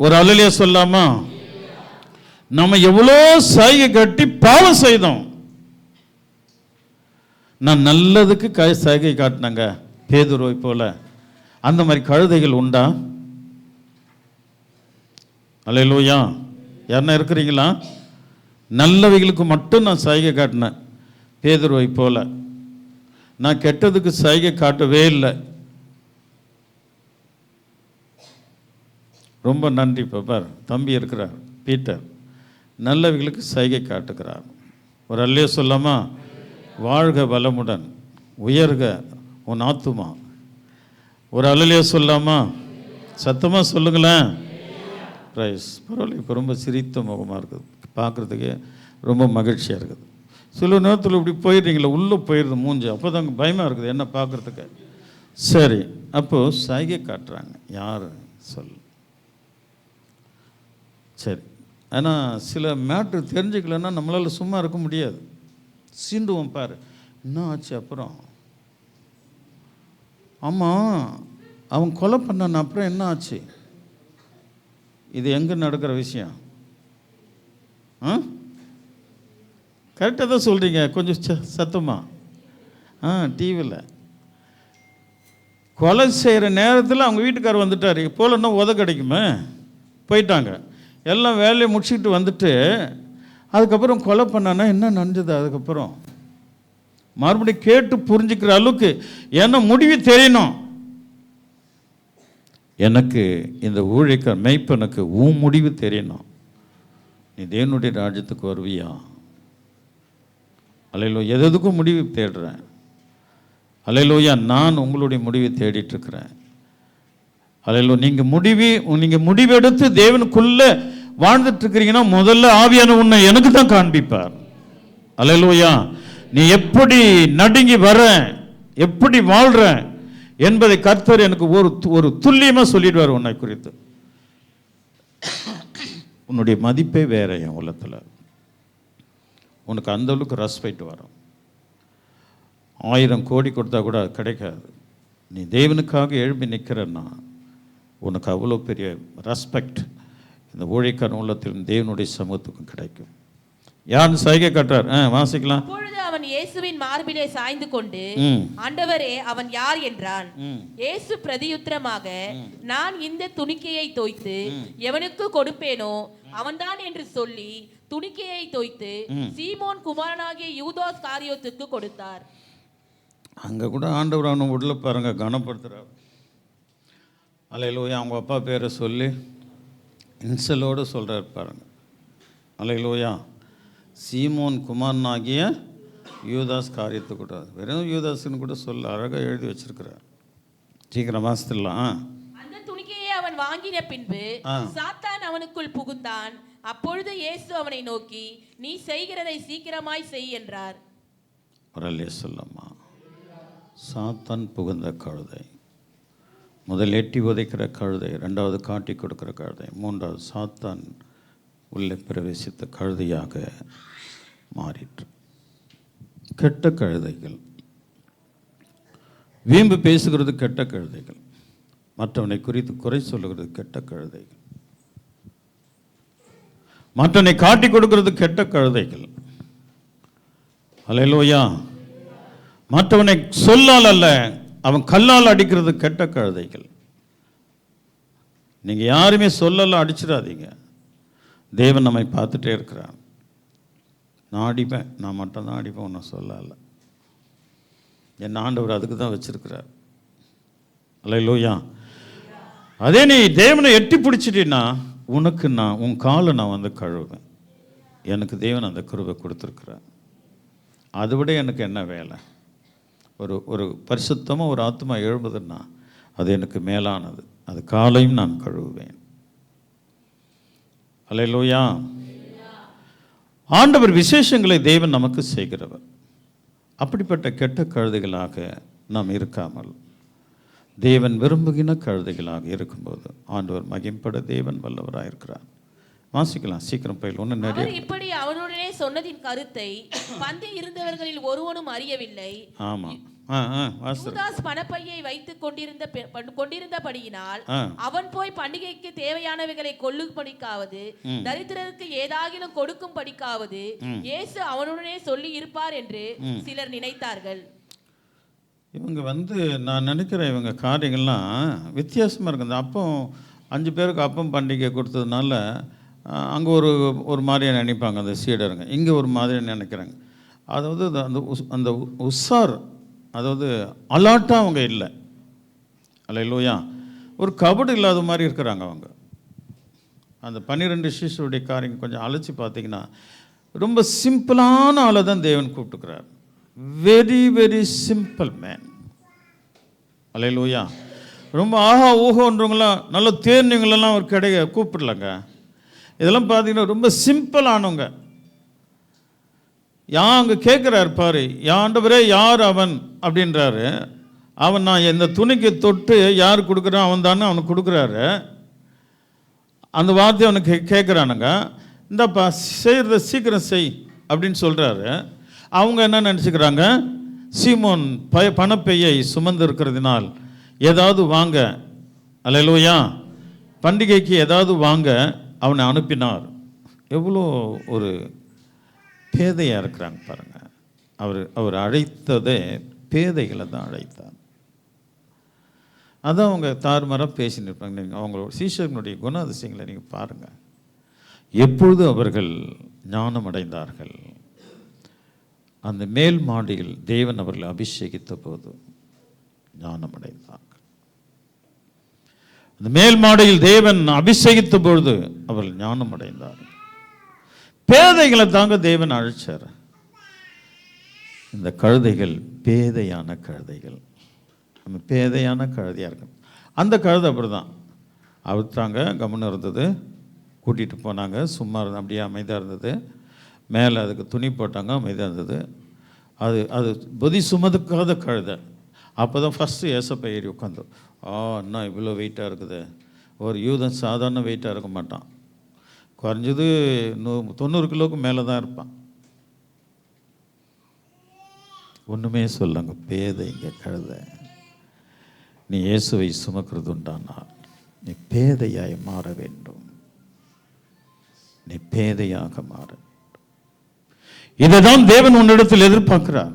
ஒரு அல்லேலூயா சொல்லாமா? நம்ம எவ்வளோ சைகை கட்டி பாவம் செய்தோம். நான் நல்லதுக்கு சைகை காட்டினங்க பேதுருவை போல. அந்த மாதிரி கழுதைகள் உண்டா? அல்லேலூயா. யாருன்னா இருக்கிறீங்களா? நல்லவைகளுக்கு மட்டும் நான் சைகை காட்டினேன் பேதுருவை போல. நான் கெட்டதுக்கு சைகை காட்டவே இல்லை. ரொம்ப நன்றி. பாப்பார் தம்பி இருக்கிறார் பீட்டர், நல்லவைகளுக்கு சைகை காட்டுகிறார். ஒரு அல்லேலூயா சொல்லாமா? வாழ்க வளமுடன், உயர்க உன் ஆத்துமா. ஒரு அல்லேலூயா சொல்லாமா? சத்தமாக சொல்லுங்களேன். ரைஸ். பரவாயில்ல, இப்போ ரொம்ப சிரித்த முகமாக இருக்குது, பார்க்குறதுக்கு ரொம்ப மகிழ்ச்சியாக இருக்குது. சில நேரத்தில் இப்படி போயிடுறீங்களா, உள்ளே போயிடுது மூஞ்சி, அப்போ தாங்க பயமாக இருக்குது என்ன பார்க்குறதுக்கு. சரி, அப்போது சைகை காட்டுறாங்க. யார் சொல்? சரி, ஆனால் சில மேட்ரு தெரிஞ்சுக்கலன்னா நம்மளால் சும்மா இருக்க முடியாது. சீண்டுவோம் பாரு, என்ன ஆச்சு அப்புறம்? ஆமாம், அவன் கொலை பண்ணான், அப்புறம் என்ன ஆச்சு? இது எங்கே நடக்கிற விஷயம்? கரெக்டாக தான் சொல்கிறீங்க, கொஞ்சம் சத்தமா. டிவியில் கொலை செய்கிற நேரத்தில் அவங்க வீட்டுக்காரர் வந்துட்டார். போலன்னா உத கிடைக்குமே, போயிட்டாங்க. எல்லாம் வேலையை முடிச்சுக்கிட்டு வந்துட்டு அதுக்கப்புறம் கொலை பண்ணானா என்ன நடந்தது? அதுக்கப்புறம் மறுபடியும் கேட்டு புரிஞ்சுக்கிற அளவுக்கு என்ன முடிவு தெரியணும். எனக்கு இந்த ஊழியக்கார மெய்ப்பனுக்கு உன் முடிவு தெரியணும். நீ தேவனுடைய ராஜ்யத்துக்கு வருவியா? அல்லேலூயா. எதுக்கும் முடிவு தேடுறேன். அல்லேலூயா. நான் உங்களுடைய முடிவை தேடிட்டுருக்கிறேன். அல்லேலூயா. நீங்கள் முடிவெடுத்து தேவனுக்குள்ளே வாழ்ந்துட்டுருக்கிறீங்கன்னா முதல்ல ஆவியான உன்னை எனக்கு தான் காண்பிப்பார். அல்லேலூயா. நீ எப்படி நடுங்கி வர, எப்படி வாழ்ற என்பதை கர்த்தர் எனக்கு ஒரு துல்லியமாக சொல்லிடுவார் உன்னை குறித்து. உன்னுடைய மதிப்பே வேற என் உள்ளத்தில். உனக்கு அந்தளவுக்கு ரெஸ்பெக்ட் வரும். 1000 கோடி கொடுத்தா கூட அது கிடைக்காது. நீ தேவனுக்காக எழுப்பி நிற்கிறன்னா உனக்கு அவ்வளோ பெரிய ரெஸ்பெக்ட் இந்த ஊழியக்காரன் உள்ளத்திலும் தேவனுடைய சமூகத்துக்கும் கிடைக்கும். யார் சைகை காட்டுறார்? வாசிக்கலாம். அப்பொழுது அவன் இயேசுவின் மார்பிலே சாய்ந்து கொண்டு, ஆண்டவரே, அவன் யார் என்றான். இயேசு பிரதியுத்தரமாக, நான் இந்த துணிக்கையை தோய்த்து எவனுக்கு கொடுப்பேனோ அவன்தான் என்று சொல்லி துணிக்கையை தோய்த்து சீமோன் குமாரனாகிய யூதாஸ் காரியோத்துக்கு கொடுத்தார். அங்கே கூட ஆண்டவர் அவனை உள்ள பாருங்க கனப்படுத்துகிறார். அல்லேலூயா. அவங்க அப்பா பேரை சொல்லி இன்சலோடு சொல்கிறார் பாருங்க. அல்லேலூயா. சீமோன் குமாரனாகிய யூதாஸ் காரியத்தை கூட, வெறும் யூதாஸ்ன்னு கூட சொல்ல அழகாக எழுதி வச்சிருக்கிறார். சீக்கிரம் வாசித்துடலாம். அவன் வாங்கின பின்பு சாத்தான் அவனுக்குள் புகுந்தான். அப்பொழுது இயேசு அவனை நோக்கி, நீ செய்கிறதை சீக்கிரமாய் செய் என்றார். சொல்லம்மா. சாத்தான் புகுந்த கழுதை, முதல் எட்டி உதைக்கிற கழுதை, ரெண்டாவது காட்டி கொடுக்கிற கழுதை, மூன்றாவது சாத்தான் உள்ளே பிரவேசித்த கழுதையாக மாறிற்று. கெட்ட கழுதைகள், வீம்பு பேசுகிறது கெட்ட கழுதைகள், மற்றவனை குறித்து குறை சொல்லுகிறது கெட்ட கழுதைகள், மற்றவனை காட்டி கொடுக்கிறது கெட்ட கழுதைகள். அல்லேலூயா. மற்றவனை சொல்லால் அல்ல, அவன் கல்லால் அடிக்கிறது கெட்ட கழுதைகள். நீங்க யாருமே சொல்லலாம் அடிச்சிடாதீங்க. தேவன் நம்மை பார்த்துட்டே இருக்கிறான். நான் அடிப்பேன், நான் மட்டும் தான் அடிப்பேன், ஒன்றும் சொல்லல. என் ஆண்டவர் அதுக்கு தான் வச்சிருக்கிறார். அல்லேலூயா. அதே நீ தேவனை எட்டி பிடிச்சிட்டீன்னா உனக்கு நான் உன் காலை நான் வந்து கழுவேன். எனக்கு தேவன் அந்த கிருபை கொடுத்துருக்கிறார். அதை விட எனக்கு என்ன வேலை? ஒரு பரிசுத்தமாக ஒரு ஆத்மா எழும்புதுன்னா அது எனக்கு மேலானது. அது காலையும் நான் கழுவுவேன். அல்லேலூயா. ஆண்டவர் விசேஷங்களை தேவன் நமக்கு செய்கிறவர். அப்படிப்பட்ட கெட்ட கழுதைகளாக நாம் இருக்காமல் தேவன் விரும்புகிற கழுதைகளாக இருக்கும்போது ஆண்டவர் மகிம்பட தேவன் வல்லவராக இருக்கிறார். வாசிக்கலாம், சீக்கிரம் போயிடலாம். ஒன்று நிறைய. இப்படி அவனுடனே சொன்னதின் கருத்தை பந்தி இருந்தவர்களில் ஒருவனும் அறியவில்லை. ஆமாம். யூதாஸ் பணப்பையை வைத்துக் கொண்டிருந்தபடியினால் அவன் போய் பண்டிகைக்கு தேவையானவைகளை கொள்ளும்படிக்காவது தரித்திரருக்கு ஏதாகிலும் கொடுக்கும் படிக்காவது இயேசு அவனுடனே சொல்லி இருப்பார் என்று சிலர் நினைத்தார்கள். இவங்க நான் நினைக்கிறேன் இவங்க காரியங்கள்லாம் வித்தியாசமாக இருக்குது. இந்த அப்பம் 5 பேருக்கு அப்பம் பண்டிகை கொடுத்ததுனால அங்கே ஒரு மாதிரியாக நினைப்பாங்க அந்த சீடருங்க. இங்கே ஒரு மாதிரியாக நினைக்கிறாங்க. அதாவது அந்த உஷார், அதாவது அலாட்டாக அவங்க இல்லை. அல்லேலூயா. ஒரு கபடு இல்லாத மாதிரி இருக்கிறாங்க அவங்க. அந்த 12 சிஷ்யருடைய காரியம் கொஞ்சம் அழைச்சி பார்த்தீங்கன்னா ரொம்ப சிம்பிளான ஆளை தான் தேவன் கூப்பிட்டுக்கிறார். Very very simple man. Hallelujah. ரொம்ப ஆஹா ஊஹோன்றவங்களாம் நல்ல தேர்ந்தவங்களெல்லாம் அவர் கூப்பிடலங்க. இதெல்லாம் பார்த்தீங்கன்னா ரொம்ப சிம்பிளானவங்க. அங்கே கேட்குறாரு பாரு, ஆண்டவரே யார் அவன் அப்படின்றாரு. அவன் நான் எந்த துணிக்கு தொட்டு யார் கொடுக்குறான் அவன் தானே அவனுக்கு கொடுக்குறாரு. அந்த வார்த்தையை அவனுக்கு கேட்குறானுங்க. இந்தப்பா செய்கிறத சீக்கிரம் செய் அப்படின்னு சொல்கிறாரு. அவங்க என்ன நினச்சிக்கிறாங்க, சீமோன் பணப்பையை சுமந்து இருக்கிறதுனால் ஏதாவது வாங்க, அல்லேலூயா, பண்டிகைக்கு ஏதாவது வாங்க அவனை அனுப்பினார். எவ்வளோ ஒரு பேதையாக இருக்கிறாங்க பாருங்கள். அவர் அழைத்ததே பேதைகளை தான் அழைத்தார். அதான் அவங்க தாறுமாறாக பேசின்னு இருப்பாங்க. நீங்கள் அவங்களோட சீஷர்களுடைய குணாதிசயங்களை நீங்கள் பாருங்கள். எப்பொழுது அவர்கள் ஞானம் அடைந்தார்கள்? அந்த மேல் மாடியில் தேவன் அவர்களை அபிஷேகித்த போது ஞானம் அடைந்தார்கள். அந்த மேல் மாடியில் தேவன் அபிஷேகித்த பொழுது அவர்கள் ஞானம் அடைந்தார்கள். பேதைகளை தாங்க தேவன் அழைச்சார். இந்த கழுதைகள் பேதையான கழுதைகள். நம்ம பேதையான கழுதையாக இருக்கும். அந்த கழுதை அப்படி தான் அவுத்தாங்க, கம்முன்னு இருந்தது. கூட்டிகிட்டு போனாங்க, சும்மா இருந்தது, அப்படியே அமைதியாக இருந்தது. மேலே அதுக்கு துணி போட்டாங்க, அமைதியாக இருந்தது. அது பொதி சுமதுக்காத கழுதை. அப்போ தான் ஃபஸ்ட்டு ஏசப்பை ஏறி உட்காந்தோம். இன்னும் இவ்வளோ வெயிட்டாக இருக்குது. ஒரு யூதன் சாதாரண வெயிட்டாக இருக்க மாட்டான். குறைஞ்சது 90 கிலோவுக்கு மேலே தான் இருப்பான். ஒன்றுமே சொல்லுங்க, பேதை இங்கே கழுதை. நீ இயேசுவை சுமக்கிறது உண்டானால் நீ பேதையாய் மாற வேண்டும். நீ பேதையாக மாற. இதைதான் தேவன் உன்னிடத்தில் எதிர்பார்க்கிறார்.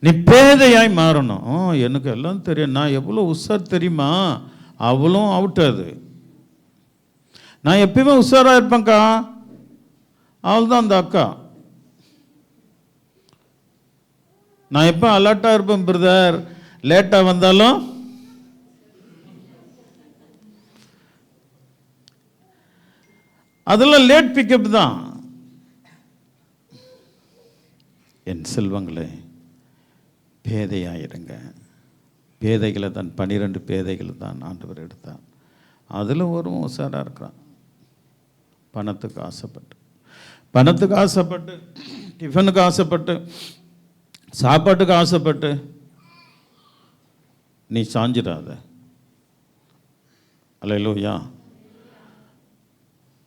நீ பேதையாய் மாறணும். எனக்கு எல்லாம் தெரியும், நான் எவ்வளோ உஷார் தெரியுமா, அவ்வளோ அவுட். அது நான் எப்பயுமே உஷாராக இருப்பேன்க்கா, அவள் தான் அந்த அக்கா. நான் எப்போ அலர்ட்டாக இருப்பேன் பிரதர், லேட்டாக வந்தாலும் அதெல்லாம் லேட் பிக்கப் தான். என் செல்வங்களே, பேதையாயிருங்க. பேதைகளை தான் 12 பேதைகளை தான் ஆண்டவர் எடுத்தார். அதில் ஒரு உஷாராக இருக்கிறான். பணத்துக்கு ஆசைப்பட்டு, டிஃபனுக்கு ஆசைப்பட்டு, சாப்பாட்டுக்கு ஆசைப்பட்டு நீ சாஞ்சிடாத. அல்லேலூயா.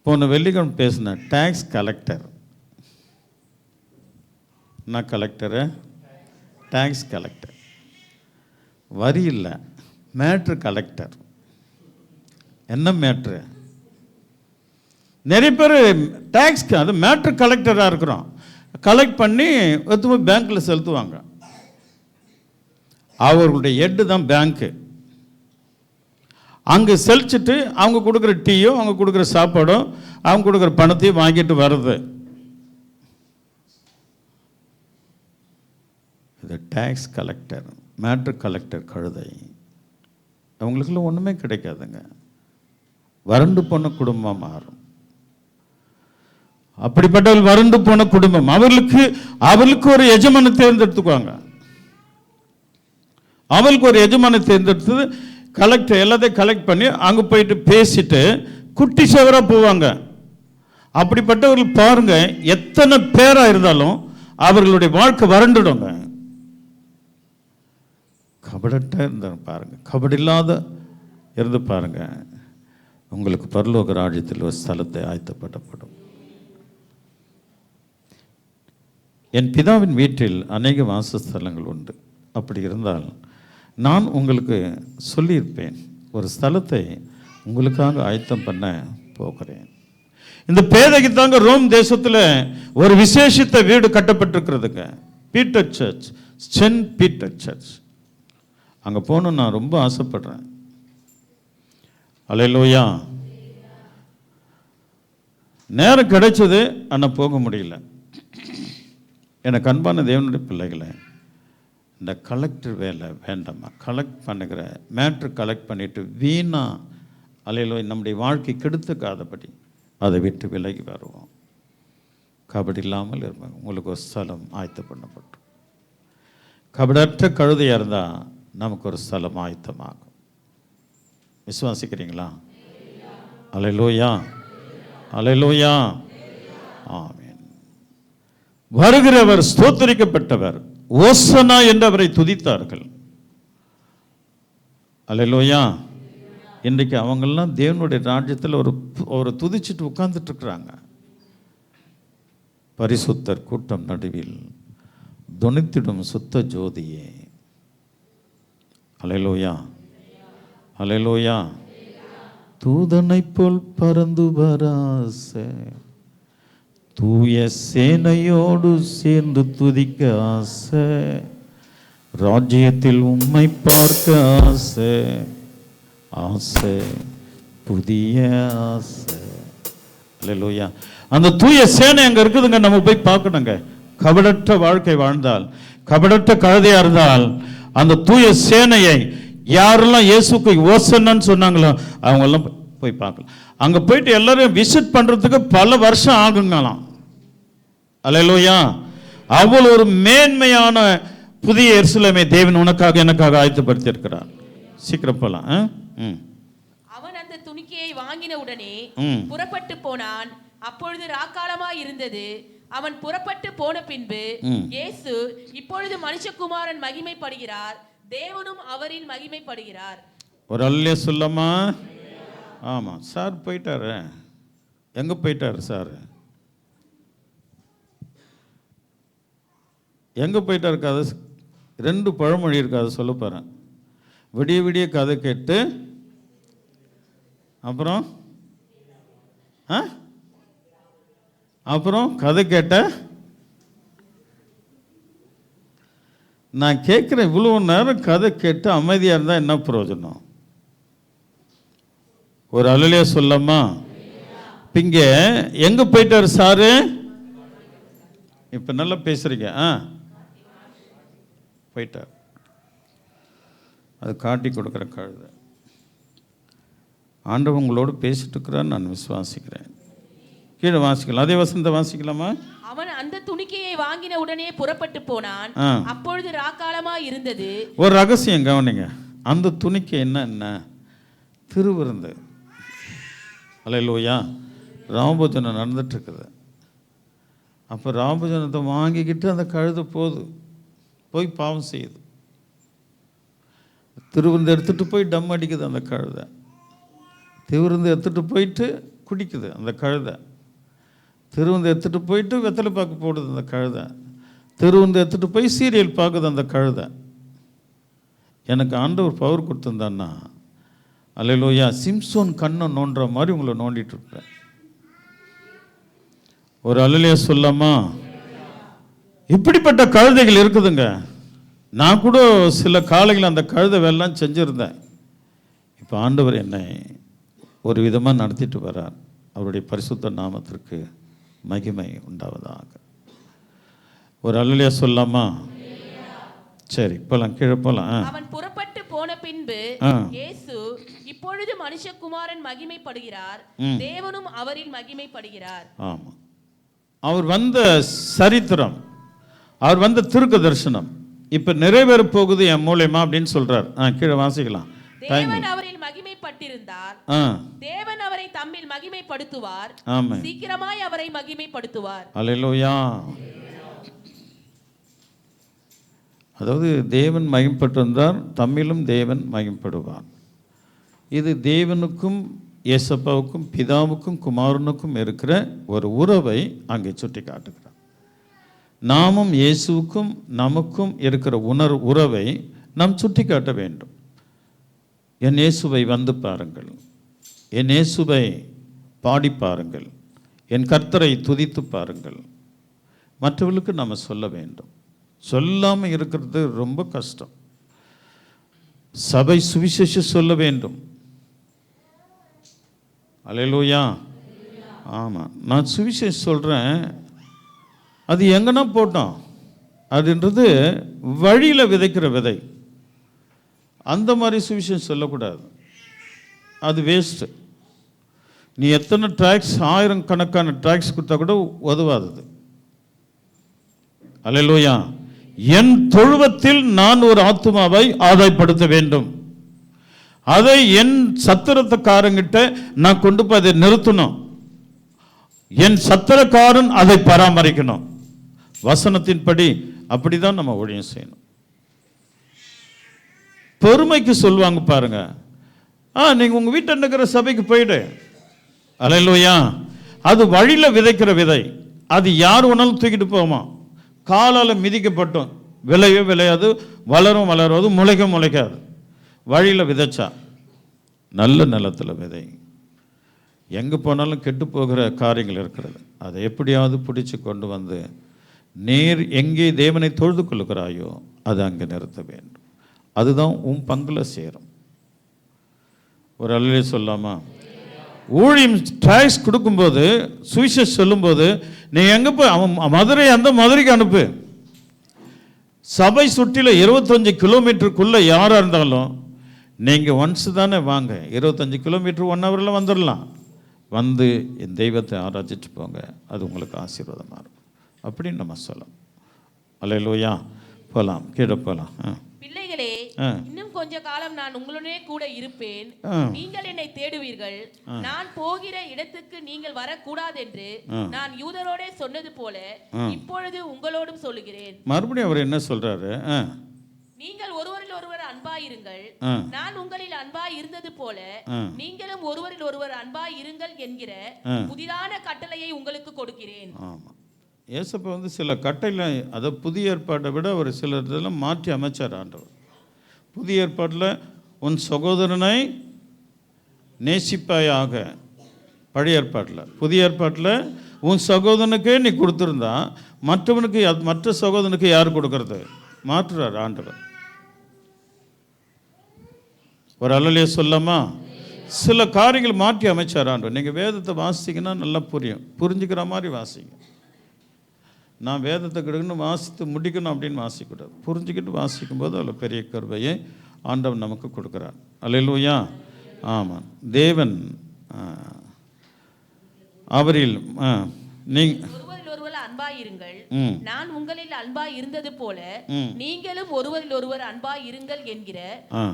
போன வெள்ளிக்கிழமை பேசின டேக்ஸ் கலெக்டர், என்ன கலெக்டரு? Tax collector. வரி இல்லை, மேட்ரு கலெக்டர். என்ன மேட்ரு? நிறைய பேர் டேக்ஸ் அது மேட்ரு கலெக்டராக இருக்கிறோம். கலெக்ட் பண்ணி எடுத்து போய் பேங்க்கில் செலுத்துவாங்க. அவர்களுடைய ஹெட்டு தான் பேங்க்கு. அங்கே செலுத்திட்டு அவங்க கொடுக்குற டீயோ, அவங்க கொடுக்குற சாப்பாடோ, அவங்க கொடுக்குற பணத்தையும் வாங்கிட்டு வர்றது. இது டேக்ஸ் கலெக்டர், மேட்ரு கலெக்டர் கழுதை. அவங்களுக்குள்ள ஒன்றுமே கிடைக்காதுங்க. வறண்டு போன குடும்பம் மாறும். அப்படிப்பட்ட வறண்டு போன குடும்பம், அவர்களுக்கு ஒரு எஜமானை தேர்ந்தெடுத்துக்குவாங்க. அவளுக்கு ஒரு எஜமானை தேர்ந்தெடுத்து கலெக்டர் எல்லாத்தையும் கலெக்ட் பண்ணி அங்கே போயிட்டு பேசிட்டு குட்டி சவராக போவாங்க. அப்படிப்பட்டவர்கள் பாருங்க, எத்தனை பேராக இருந்தாலும் அவர்களுடைய வாழ்க்கை வறண்டுடுங்க. கபடட்ட இருந்தாங்க பாருங்க, கபடில்லாத இருந்து பாருங்க, உங்களுக்கு பரலோக ராஜ்யத்தில் ஒரு ஸ்தலத்தை ஆயத்தப்படப்படும். என் பிதாவின் வீட்டில் அநேக வாசஸ்தலங்கள் உண்டு. அப்படி இருந்தால் நான் உங்களுக்கு சொல்லியிருப்பேன், ஒரு ஸ்தலத்தை உங்களுக்காக ஆயத்தம் பண்ண போகிறேன். இந்த பேதைக்கு தாங்க ரோம் தேசத்தில் ஒரு விசேஷித்த வீடு கட்டப்பட்டிருக்கிறதுங்க. Peter church, saint Peter church. அங்கே போகணுன்னு நான் ரொம்ப ஆசைப்படுறேன். அல்லேலூயா. நேரம் கிடைச்சது, ஆனால் போக முடியல. எனக்கு அன்பான தேவனுடைய பிள்ளைகளை, இந்த கலெக்டர் வேலை வேண்டாமா? கலெக்ட் பண்ணுகிற மேட்ரு கலெக்ட் பண்ணிட்டு வீணா அல்லேலூயா நம்முடைய வாழ்க்கை கெடுத்துக்காதபடி அதை விட்டு விலகி வருவோம். கபடி இல்லாமல் இருப்பாங்க. உங்களுக்கு ஒரு ஸ்தலம் ஆயத்தம் பண்ணப்பட்டு, கபடற்ற கழுதையாக இருந்தால் நமக்கு ஒரு ஸ்தலம் ஆயத்தமாகும். விசுவாசிக்கிறீங்களா? அல்லேலூயா, அல்லேலூயா, ஆமென். வருகிறவர் ஸ்தோத்திரிக்கப்பட்டவர், ஓசனா என்று அவரை துதித்தார்கள். அல்லேலூயா. இன்றைக்கு அவங்கெல்லாம் தேவனுடைய ராஜ்யத்தில் ஒரு துதிச்சுட்டு உட்கார்ந்துட்டு இருக்கிறாங்க. பரிசுத்தர் கூட்டம் நடுவில் துணித்திடும் சுத்த ஜோதியே. அல்லேலூயா, அல்லேலூயா. தூதனை போல் பறந்து வராச, தூய சேனையோடு சேர்ந்து துதிக்க ஆசை, ராஜ்யத்தில் உம்மை பார்க்க ஆசை, ஆசை, புதிய ஆசை. அல்லேலூயா. அந்த தூய சேனை அங்கே இருக்குதுங்க, நம்ம போய் பார்க்கணுங்க. கபடற்ற வாழ்க்கை வாழ்ந்தால், கபடற்ற கழுதையா இருந்தால், அந்த தூய சேனையை யாரெல்லாம் இயேசுக்கு ஓசன்னு சொன்னாங்களோ அவங்கெல்லாம் போய் பார்க்கலாம். அங்கே போயிட்டு எல்லாரும் விசிட் பண்ணுறதுக்கு பல வருஷம் ஆகுங்களாம். அல்லேலூயா. அவ்வளோ ஒரு மேன்மையான புதிய எருசலேமை தேவன் உனக்காக எனக்காக ஆயத்தப்படுத்தி இருக்கிறார். சீக்கிரம் போலாம். அவன் அந்த துணிக்கையை வாங்கின உடனே புறப்பட்டு போனான். அப்பொழுது ராக்காலமாய் இருந்தது. அவன் புறப்பட்டு போன பின்பு இயேசு, இப்பொழுது மனுஷகுமாரன் மகிமைப்படுகிறார், தேவனும் அவரில் மகிமைப்படுகிறார். ஒரு அல்லே சொல்லமா? ஆமாம். சார் போயிட்டாரு. எங்கே போயிட்டாரு சார்? எங்கே போயிட்டாரு? கதை 2 பழமொழி இருக்கு, அதை சொல்ல போகிறேன். விடிய விடிய கதை கேட்டு அப்புறம் கதை கேட்ட நான் கேட்குறேன், இவ்வளோ நேரம் கதை கேட்டு அமைதியாக இருந்தால் என்ன பிரயோஜனம்? ஒரு அலுவலியா சொல்லமா? இங்கே எங்கே போயிட்டார் சாரு? இப்போ நல்லா பேசுறீங்க. போயிட்டார். அது காட்டி கொடுக்குற கழுதை. ஆண்டவர் உங்களோடு பேசிட்டு இருக்கிறான்னு நான் விசுவாசிக்கிறேன். கீழே வாசிக்கலாம். அதே வசனத்தை வாசிக்கலாமா? அவன் அந்த துணிக்கையை வாங்கின உடனே புறப்பட்டு போனான். அப்பொழுது ராக்காலமா இருந்தது. ஒரு ரகசியம் கவனிங்க. அந்த துணிக்கை என்ன? திருவிருந்து. அல்லேலூயா. ராமபோஜனம் நடந்துட்டுருக்குது. அப்போ ராமபோஜனத்தை வாங்கிக்கிட்டு அந்த கழுதை போய் பாவம் செய்யுது. திருவிருந்து எடுத்துகிட்டு போய் டம் அடிக்குது அந்த கழுதை. திருவிருந்து எடுத்துகிட்டு போயிட்டு குடிக்குது அந்த கழுதை. திருவிருந்து எடுத்துகிட்டு போயிட்டு வெத்தலை பாக்கு போடுது அந்த கழுதை. திருவிருந்து எடுத்துகிட்டு போய் சீரியல் பார்க்குது அந்த கழுதை. எனக்கு ஆண்டவர் பவர் கொடுத்துருந்தான்னா, அல்லேலூயா, சிம்சோன் கண்ணை நோண்டுற மாதிரி உங்களை நோண்டிட்டு இருப்பேன். ஒரு அல்லேலூயா சொல்லாமா? இப்படிப்பட்ட கழுதைகள் இருக்குதுங்க. நான் கூட சில காலைகள் அந்த கழுதை வேலைலாம் செஞ்சுருந்தேன். இப்போ ஆண்டவர் என்னை ஒரு விதமாக நடத்திட்டு வர்றார். அவருடைய பரிசுத்த நாமத்திற்கு மகிமை உண்டாவதாக. ஒரு அல்லேலூயா சொல்லாமா? சரி, போலாம், கீழே போலாம். அவன் புறப்பட்டு போன பின்பு இயேசு, இப்பொழுது மனுஷகுமாரன் மகிமைப்படுகிறார், தேவனும் அவரில் மகிமைப்படுகிறார். ஆமா, அவர் வந்த சரித்திரம், அவர் வந்த தீர்க்க தரிசனம் இப்ப நிறைவேற போகுது என் மூலமா அப்படின்னு சொல்றார். கீழே வாசிக்கலாம். தேவன் அவரில் மகிமைப்பட்டிருந்தார், தேவன் அவரை தம்மில் மகிமைப்படுத்துவார், சீக்கிரமாய் அவரை மகிமைப்படுத்துவார். அல்லேலூயா. அதாவது தேவன் மகிமைப்பட்டிருந்தார், தம்மிலும் தேவன் மகிமைப்படுவார். இது தேவனுக்கும் இயேசப்பாவுக்கும் பிதாவுக்கும் குமாரனுக்கும் இருக்கிற ஒரு உறவை அங்கே சுட்டி காட்டுகிறார். நாமும் இயேசுவுக்கும் நமக்கும் இருக்கிற உறவை நாம் சுட்டி காட்ட வேண்டும். என் இயேசுவை வந்து பாருங்கள், என் இயேசுவை பாடி பாருங்கள், என் கர்த்தரை துதித்து பாருங்கள். மற்றவர்களுக்கு நம்ம சொல்ல வேண்டும். சொல்லாமல் இருக்கிறது ரொம்ப கஷ்டம். சபை சுவிசேஷம் சொல்ல வேண்டும். அல்லேலூயா. ஆமாம், நான் சுவிசேஷம் சொல்கிறேன், அது எங்கன்னா போட்டோம், அதுன்றது வழியில் விதைக்கிற விதை. அந்த மாதிரி சுவிசேஷம் சொல்லக்கூடாது, அது வேஸ்ட்டு. நீ எத்தனை ட்ராக்ஸ், 1000 கணக்கான ட்ராக்ஸ் கொடுத்தா கூட உதவாதது. அல்லேலூயா. என் தொழுவத்தில் நான் ஒரு ஆத்துமாவை ஆதாயப்படுத்த வேண்டும். அதை என் சத்திரக்காரங்கிட்ட நான் கொண்டு போய் அதை நிறுத்தணும். என் சத்திரக்காரன் அதை பராமரிக்கணும். வசனத்தின்படி அப்படிதான் நம்ம ஊழியம் செய்யணும். பெருமைக்கு சொல்லுவாங்க பாருங்க, நீங்க உங்க வீட்டில் இருக்கிற சபைக்கு போயிடு. அல்லேலூயா. அது வழியில விதைக்கிற விதை. அது யார் வேணாலும் தூக்கிட்டு போமா. காலால் மிதிக்கப்பட்டோம், விளையவே விளையாது, வளரும் வளராது, முளைக்காது. வழியில் விதைச்சா நல்ல நிலத்தில் விதை. எங்கே போனாலும் கெட்டு போகிற காரியங்கள் இருக்கிறது. அதை எப்படியாவது பிடிச்சி கொண்டு வந்து நேர் எங்கே தேவனை தொழுது கொள்ளுகிறாயோ அது அங்கே நிறுத்த வேண்டும். அதுதான் உன் பங்குல சேரும். ஒரு அல்லேலூயா சொல்லாமா? ஊழியம் ட்ராக்ஸ் கொடுக்கும்போது, சுவிசேஷம் சொல்லும்போது, நீ எங்கே போய் அவன் மதுரை, அந்த மதுரைக்கு அனுப்பு. சபை சுற்றில 25 கிலோமீட்டருக்குள்ளே யாராக இருந்தாலும் நீங்கள் ஒன்ஸ் தானே வாங்க. 25 கிலோமீட்டர் 1 ஹவரில் வந்துடலாம். வந்து என் தெய்வத்தை ஆராய்ச்சிட்டு போங்க, அது உங்களுக்கு ஆசீர்வாதமாக இருக்கும் அப்படின்னு நம்ம சொல்லலாம். அல்லேலூயா. போகலாம், கீழே போகலாம். பிள்ளைகளே, இன்னும் கொஞ்ச காலம் நான் உங்களுடனே கூட இருப்பேன். நீங்கள் என்னை தேடுவீர்கள். நான் போகிற இடத்துக்கு நீங்கள் வரக்கூடாது என்று நான் யூதரோடே சொன்னது போல இப்பொழுது உங்களோடும் சொல்லுகிறேன். மறுபடியும் அவர் என்ன சொல்றாரு? நீங்கள் ஒருவரில் ஒருவர் அன்பாயிருங்கள், நான் உங்களில் அன்பாய் இருந்தது போல நீங்களும் ஒருவரில் ஒருவர் அன்பாய் இருங்கள் என்கிற புதிதான கட்டளையை உங்களுக்கு கொடுக்கிறேன். ஆமா, ஏசப்பா வந்து சில கட்டளை, அதை புதிய ஏற்பாட்டை விட ஒரு சில இதெல்லாம் மாற்றி அமைச்சார் ஆண்டவர். புதிய ஏற்பாட்டில் உன் சகோதரனை நேசிப்பாயாக, பழைய ஏற்பாட்டில். புதிய ஏற்பாட்டில் உன் சகோதரனுக்கே நீ கொடுத்துருந்தா மற்றவனுக்கு, மற்ற சகோதரனுக்கு யார் கொடுக்கறது? மாற்றுறார் ஆண்டவர். ஒரு அல்லேலூயா சொல்லாமா? சில காரியங்கள் மாற்றி அமைச்சார் ஆண்டவர். நீங்கள் வேதத்தை வாசிங்கன்னா நல்லா புரியும், புரிஞ்சுக்கிற மாதிரி வாசிங்க. நான் வேதத்தை கிடக்குன்னு வாசித்து முடிக்கணும் அப்படின்னு வாசிக்கூடாது. புரிஞ்சுக்கிட்டு வாசிக்கும்போது அதில் பெரிய கருவையை ஆண்டவன் நமக்கு கொடுக்குறார். அல்லேலூயா. ஆமாம், தேவன் அவரில் ஒருவரில் ஒருவர் அன்பாயிருங்கள், நான் உங்களில் அன்பாய் இருந்தது போல நீங்களும் ஒருவரில் ஒருவர் அன்பாய் இருங்கள் என்கிற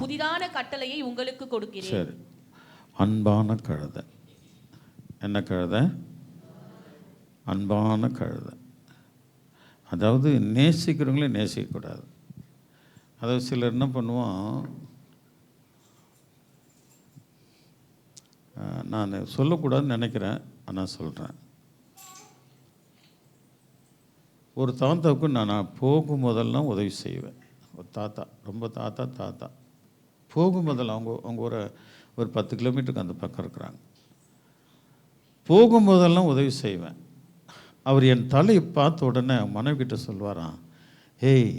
புதிதான கட்டளையை உங்களுக்கு கொடுக்கிறேன். சரி, அன்பான கழுதை. என்ன கழுதை? அன்பான கழுதை. அதாவது நேசிக்கிறவங்களே நேசிக்கக்கூடாது. அதாவது சிலர் என்ன பண்ணுவோம், நான் சொல்லக்கூடாதுன்னு நினைக்கிறேன், ஆனால் சொல்கிறேன். ஒரு தாத்தாவுக்கு நான் போகும்போதெல்லாம் உதவி செய்வேன். ஒரு தாத்தா, ரொம்ப தாத்தா போகும்போதெல்லாம் அவங்க ஒரு 10 கிலோமீட்டருக்கு அந்த பக்கம் இருக்கிறாங்க. போகும்போதெல்லாம் உதவி செய்வேன். அவர் என் தலையை பார்த்த உடனே மனைவி கிட்ட சொல்வாராம், ஏய்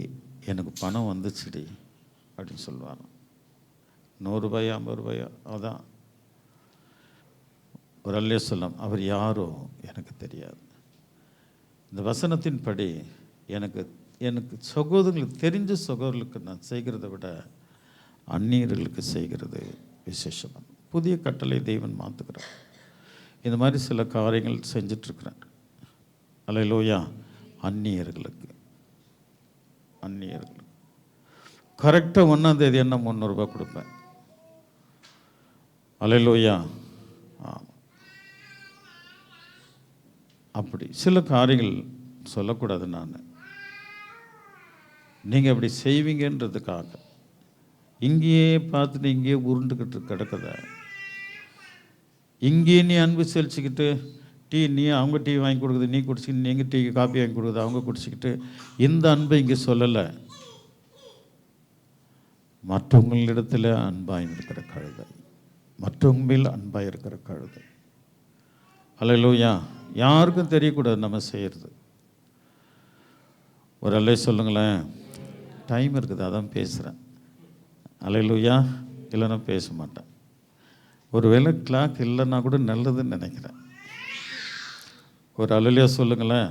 எனக்கு பணம் வந்துச்சுடி அப்படின்னு சொல்லுவாராம். 100 ரூபாயா 50 ரூபாயா, அதான். ஒரு அல்லே சொல்லம், அவர் யாரோ எனக்கு தெரியாது. இந்த வசனத்தின் படி எனக்கு சகோதரர்களுக்கு, தெரிஞ்ச சகோதரர்களுக்கு நான் செய்கிறத விட அந்நியர்களுக்கு செய்கிறது விசேஷம். புதிய கட்டளை தெய்வன் மாற்றுக்கிறார். இந்த மாதிரி சில காரியங்கள் செஞ்சிட்ருக்கிறேன். அல்லேலூயா. அந்நியர்களுக்கு கரெக்டாக 1ஆம் தேதி என்ன 300 ரூபாய் கொடுப்பேன். அல்லேலூயா. ஆமாம். அப்படி சில காரியங்கள் சொல்லக்கூடாது. நீங்கள் அப்படி செய்வீங்கன்றதுக்காக இங்கேயே பார்த்துட்டு இங்கேயே உருண்டுக்கிட்டு கிடக்குத. இங்கேயே நீ அன்பு செலுத்திக்கிட்டு நீ அவங்க டீ வாங்கி கொடுக்குது நீ குடிச்சிக்கிட்டு, நீங்கள் டீ காப்பி வாங்கி கொடுக்குது அவங்க குடிச்சிக்கிட்டு, இந்த அன்பை இங்கே சொல்லலை. மற்றவங்களிடத்தில் அன்பாக இருக்கிற கழுதை, மற்றவங்க மேல் அன்பாக இருக்கிற கழுதை. அல்லேலூயா. யாருக்கும் தெரியக்கூடாது நம்ம செய்கிறது. ஒரு அல்லே சொல்லுங்களேன். டைம் இருக்குது, அதான் பேசுகிறேன். அல்லேலூயா. இல்லைன்னா பேச மாட்டேன். ஒருவேளை கிளாக் இல்லைன்னா கூட நல்லதுன்னு நினைக்கிறேன். ஒரு அல்லேலூயா சொல்லுங்களேன்.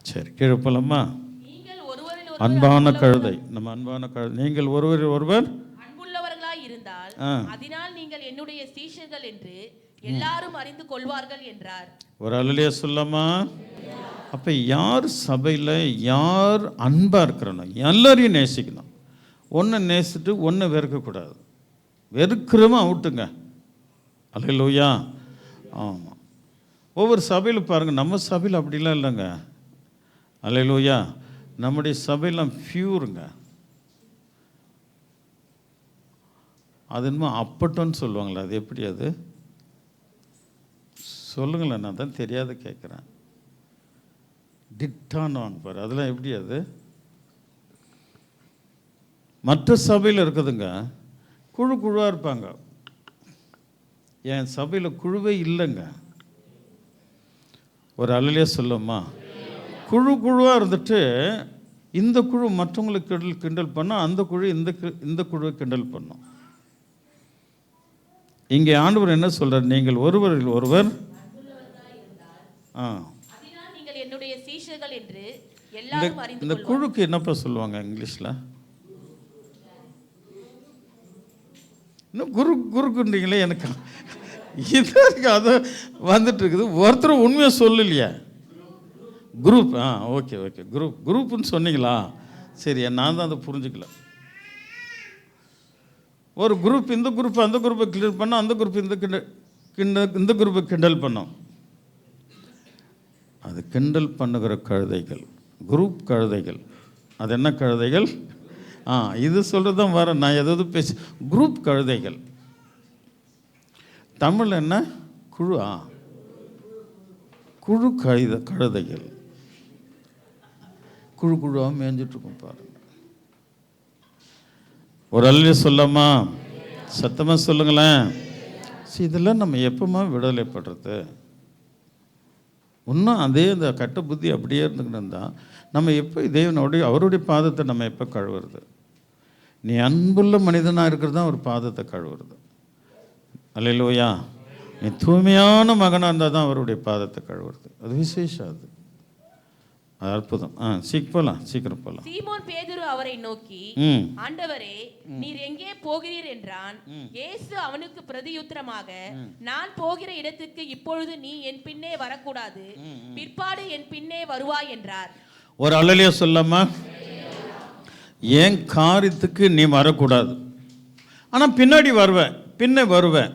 சரி, கீழே போலாமா? அன்பான கழுதை, நம்ம அன்பான கழுதை. நீங்கள் ஒருவர் அன்புள்ளவர்களாய் இருந்தால் அதனால் நீங்கள் என்னுடைய சீஷர்கள் என்று எல்லாரும் அறிந்து கொள்வார்கள் என்றார். ஒரு அல்லேலூயா சொல்லமா? அப்ப யார் சபையில் யார் அன்பா இருக்கிறோம், எல்லாரையும் நேசிக்கணும். ஒன்றை நேசிட்டு ஒன்றை வெறுக்கக்கூடாது. வெறுக்கிறவன் அவுட்டுங்க. அல்லேலூயா. ஆமாம். ஒவ்வொரு சபையில் பாருங்கள், நம்ம சபையில் அப்படிலாம் இல்லைங்க. அல்லேலூயா. நம்முடைய சபையெல்லாம் பியூருங்க. அது என்னமோ அப்பட்டோன்னு சொல்லுவாங்களே, அது எப்படி? அது சொல்லுங்களேன், நான் தான் தெரியாத கேட்குறேன். டிட்டான்னு வாங்க பாரு, அதெல்லாம் எப்படி? அது மற்ற சபையில் இருக்குதுங்க, குழுவாக இருப்பாங்க. என் சபையில் குழுவே இல்லைங்க. ஒரு அல்லேலூயா சொல்லுமா? குழுவாக இருந்துட்டு இந்த குழு மற்றவங்களுக்கு கிண்டல் பண்ணால் அந்த குழு இந்த குழுவை கிண்டல் பண்ணும். இங்கே ஆண்டவர் என்ன சொல்றார்? நீங்கள் ஒருவரில் ஒருவர் இந்த குழுக்கு என்னப்பா சொல்லுவாங்க இங்கிலீஷில்? இன்னும் குருக்குன்றீங்களே. எனக்கு இது அது வந்துட்டு இருக்குது. ஒருத்தர் உண்மையாக சொல்லலையா? குரூப். ஓகே குரூப்புன்னு சொன்னீங்களா? சரி, நான் தான் அதை புரிஞ்சுக்கல. ஒரு குரூப் இந்த குரூப் அந்த குரூப்பை கிண்டல் பண்ணோம், அந்த குரூப் இந்த குரூப்பை கிண்டல் பண்ணோம். அது கிண்டல் பண்ணுகிற கழுதைகள், குரூப் கழுதைகள். அது என்ன கழுதைகள்? இது சொல்கிறது தான் வர, நான் எதாவது பேசி. குரூப் கழுதைகள். தமிழ் என்ன? குழு. குழு கழுதைகள். குழுவாக மேய்ஞ்சிட்ருக்கும் பாருங்க. ஒரு அல்லேலூயா சொல்லாமா? சத்தமாக சொல்லுங்களேன். இதெல்லாம் நம்ம எப்போமா விடுதலைப்படுறது? இன்னும் அதே இந்த கட்ட புத்தி அப்படியே இருந்துக்கிட்டு இருந்தால் நம்ம எப்போ தேவனுடைய அவருடைய பாதத்தை நம்ம எப்போ கழுவுறது? நீ அன்புள்ள மனிதனாக இருக்கிறது தான் ஒரு பாதத்தை கழுவுறது. அல்லேலூயா. நீ தூய்மையான மகனாக இருந்தால் தான் அவருடைய பாதத்தை கழுவுறது. அது விசேஷம். அது அற்புதம். சீக்கிரம் போலாம். சீமோன் பேதுரு அவரை நோக்கி, ஆண்டவரே, நீர் எங்கே போகிறீர் என்றான். இயேசு அவனுக்கு பிரதியுத்தரமாக, நான் போகிற இடத்துக்கு இப்பொழுது நீ என் பின்னே வரக்கூடாது, பிற்பாடு என் பின்னே வருவாய் என்றார். ஒரு அல்லேலூயா சொல்லாமா? என் காரியத்துக்கு நீ வரக்கூடாது, ஆனால் பின்னாடி வருவேன், பின்னே வருவேன்.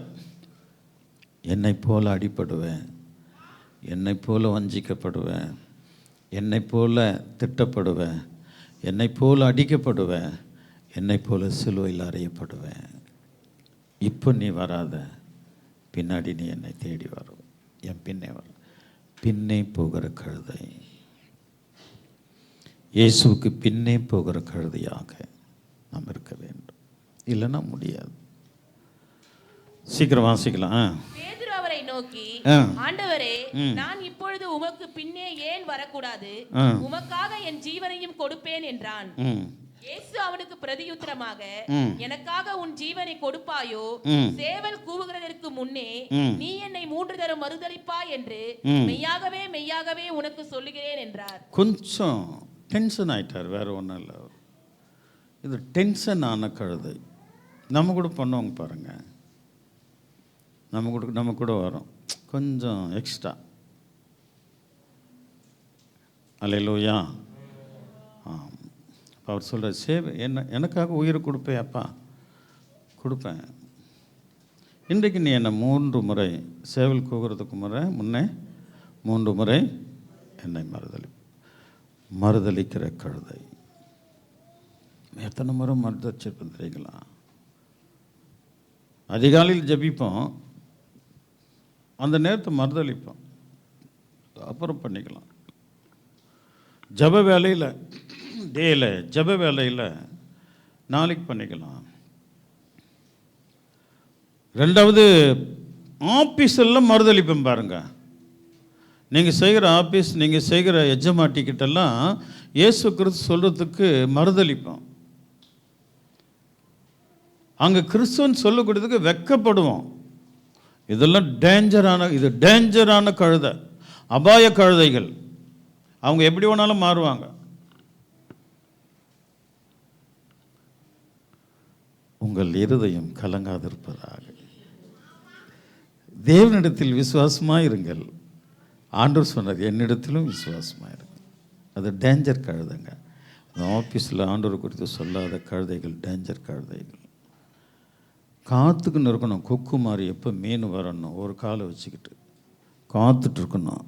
என்னை போல அடிபடுவேன், என்னை போல வஞ்சிக்கப்படுவேன், என்னை போல திட்டப்படுவேன், என்னை போல அடிக்கப்படுவேன், என்னை போல சிலுவையில் அறையப்படுவேன். இப்போ நீ வராத, பின்னாடி நீ என்னை தேடி வரும், என் பின்னே வர. பின்னே போகிற கழுதை, இயேசுவுக்கு பின்னே போகிற கழுதையாக நாம் இருக்க வேண்டும். இல்லைன்னா முடியாது. சீக்கிரம் வாசிக்கலாம். பேதுரு அவரை நோக்கி, ஆண்டவரே, நான் இப்பொழுது உமக்கு பின்னே ஏன் வரக்கூடாது? உமக்காக என் ஜீவனையும் கொடுப்பேன் என்றான். இயேசு அவனுக்கு பிரதியுத்தரமாக, எனக்காக உன் ஜீவனை கொடுப்பாயோ? சேவல் கூவுகிறதற்கு முன்னே நீ என்னை 3 தரம் மறுதலிப்பாய் என்று மெய்யாகவே மெய்யாகவே உனக்கு சொல்லுகிறேன் என்றார். கொஞ்சம் டென்ஷன் ஆயிட்டார், வேற ஒன்றும் இல்லை. இது டென்ஷன் ஆன கழுதை. நம்ம கூட பண்ணுவாங்க பாருங்க, நம்ம கூட வரும் கொஞ்சம் எக்ஸ்ட்ரா. அல்லேலூயா. அவர் சொல்கிறார், எனக்காக உயிரை கொடுப்பேன் அப்பா, கொடுப்பேன். இன்றைக்கு நீ என்னை 3 முறை, சேவல் கூகுறதுக்கு முன்னே 3 முறை என்னை மறுதலிக்கிற கழுதை. எத்தனை முறை மறுதலிச்சிருப்பேன் தெரியுங்களா? அதிகாலையில் ஜபிப்போம், அந்த நேரத்தை மறுதளிப்போம், அப்புறம் பண்ணிக்கலாம். ஜப வேலையில் டேயில், ஜப வேலையில் நாளைக்கு பண்ணிக்கலாம். 2வது ஆஃபீஸெல்லாம் மறுதளிப்பேன் பாருங்க. நீங்கள் செய்கிற ஆஃபீஸ், நீங்கள் செய்கிற எஜமாட்டிக்கிட்டெல்லாம் இயேசு கிறிஸ்து சொல்கிறதுக்கு மறுதளிப்போம். அங்கே கிறிஸ்துவன் சொல்லக்கூடியதுக்கு வெட்கப்படுவோம். இதெல்லாம் டேஞ்சரான கழுதை, அபாய கழுதைகள். அவங்க எப்படி வேணாலும் மாறுவாங்க. உங்கள் இருதயம் கலங்காதிருப்பதாக தேவனிடத்தில் விசுவாசமாக இருங்கள். ஆண்டவர் சொன்னார், என்னிடத்திலும் விசுவாசமாக இருங்கள். அது டேஞ்சர் கழுதைங்க. அந்த ஆஃபீஸில் ஆண்டவர் குறித்து சொல்லாத கழுதைகள் டேஞ்சர் கழுதைகள். காத்துக்குன்னு இருக்கணும். கொக்கு மாதிரி எப்போ மீன் வரணும் ஒரு காலை வச்சுக்கிட்டு காத்துட்டு இருக்கணும்.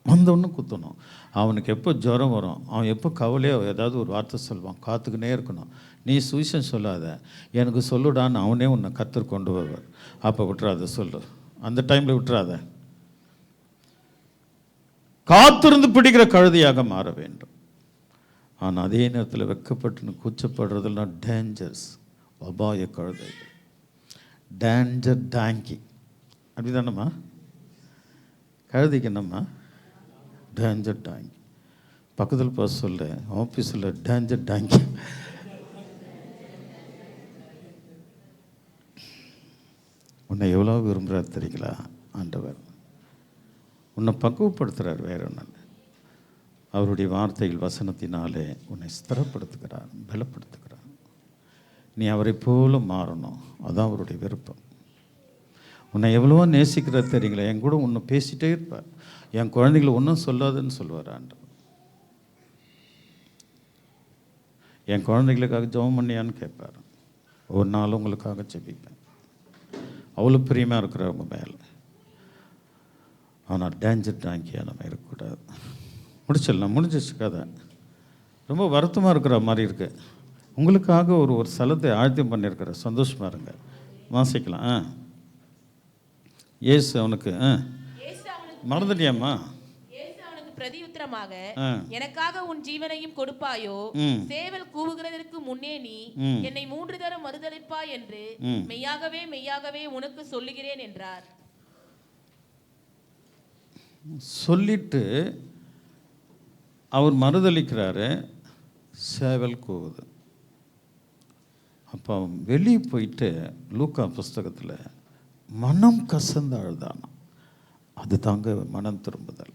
வந்தவொன்னு குத்தணும். அவனுக்கு எப்போ ஜுரம் வரும், அவன் எப்போ கவலையோ ஏதாவது ஒரு வார்த்தை சொல்வான், காத்துக்குன்னே இருக்கணும். நீ சுவிசேஷம் சொல்லாத, எனக்கு சொல்லுடான்னு அவனே உன்னை கத்தர் கொண்டு வருவார். அப்போ விட்டுறாத, சொல்லு. அந்த டைமில் விட்டுறாத. காத்திருந்து பிடிக்கிற கழுதையாக மாற வேண்டும். ஆனால் அதே நேரத்தில் வெக்கப்பட்டு கூச்சப்படுறதெல்லாம் டேஞ்சர்ஸ், அபாய கழுதை, டேஞ்சர் டாங்கி. அப்படி தானம்மா? கழுதைக்கு என்னம்மா? டேஞ்சர் டாங்கி. பக்கத்தில் போக சொல்ல, ஆஃபீஸில் டேஞ்சர் டாங்கி. உன்னை எவ்வளோ விரும்புகிறார் தெரியுங்களா ஆண்டவர்? உன்னை பக்குவப்படுத்துகிறார், வேற ஒன்று. அவருடைய வார்த்தைகள் வசனத்தினாலே உன்னை ஸ்திரப்படுத்துகிறார், பலப்படுத்துகிறார். நீ அவரை போல மாறணும், அதான் அவருடைய விருப்பம். உன்னை எவ்வளவோ நேசிக்கிறார் தெரியுங்களா? என் கூட ஒன்று பேசிகிட்டே இருப்பார். என் குழந்தைகளை ஒன்றும் சொல்லாதுன்னு சொல்லுவார் ஆண்டவர். என் குழந்தைகளுக்காக ஜெபம் பண்ணியான்னு கேட்பார். ஒரு நாள் உங்களுக்காக ஜெபிப்பேன். அவ்வளோ பிரியமாக இருக்கிறவங்க மேலே. ஆனால் டேஞ்சர் டாங்கியாக நம்ம இருக்கக்கூடாது. முடிச்சிடலாம், முடிஞ்சிச்சு கதை. ரொம்ப வருத்தமாக இருக்கிற மாதிரி இருக்கு. உங்களுக்காக ஒரு ஸ்தலத்தை ஆழ்த்தியம் பண்ணியிருக்கிற, சந்தோஷமாக இருங்க. வாசிக்கலாம். இயேசு அவனுக்கு மறந்துட்டியாம்மா? பிரதியுத்தரமாக, எனக்காக உன் ஜீவனையும் கொடுப்பாயோ? சேவல் கூவுகிறதற்கு முன்னே நீ என்னை 3 தரம் மறுதலிப்பாய் என்று மெய்யாகவே மெய்யாகவே உனக்கு சொல்லுகிறேன் என்றார். சொல்லிட்டு அவர் மறுதலிக்கிறாரு. சேவல் கூவுது. அப்போ அவன் வெளியே போயிட்டு லூக்கா புஸ்தகத்தில் மனம் கசந்து அழுதானா. அது தாங்க மனம் திரும்புதல்.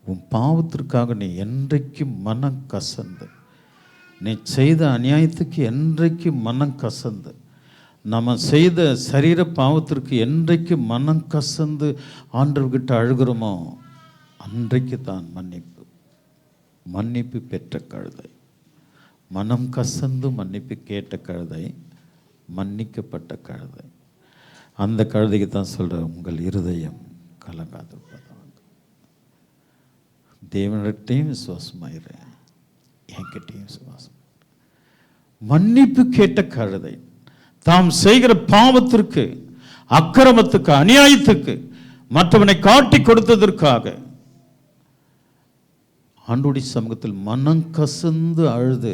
உன் பாவத்திற்காக நீ என்றைக்கு மனம் கசந்து, நீ செய்த அநியாயத்துக்கு என்றைக்கு மனம் கசந்து, நம்ம செய்த சரீர பாவத்திற்கு என்றைக்கு மனம் கசந்து ஆண்டவர்கிட்ட அழுகிறோமோ அன்றைக்கு தான் மன்னிப்பு பெற்ற கழுதை. மனம் கசந்து மன்னிப்பு கேட்ட கழுதை, மன்னிக்கப்பட்ட கழுதை. அந்த கழுதைக்கு தான் சொல்கிறேன், உங்கள் இருதயம் கலங்காதிருப்பதாக. தேவனிடத்தையும் விசுவாசமாயிரு, என்கிட்டையும் விசுவாசம். மன்னிப்பு கேட்ட கழுதை தாம் செய்கிற பாவத்திற்கு, அக்கிரமத்துக்கு, அநியாயத்துக்கு மற்றவனை காட்டி கொடுத்ததற்காக ஆண்டவருடைய சமூகத்தில் மனம் கசந்து அழுது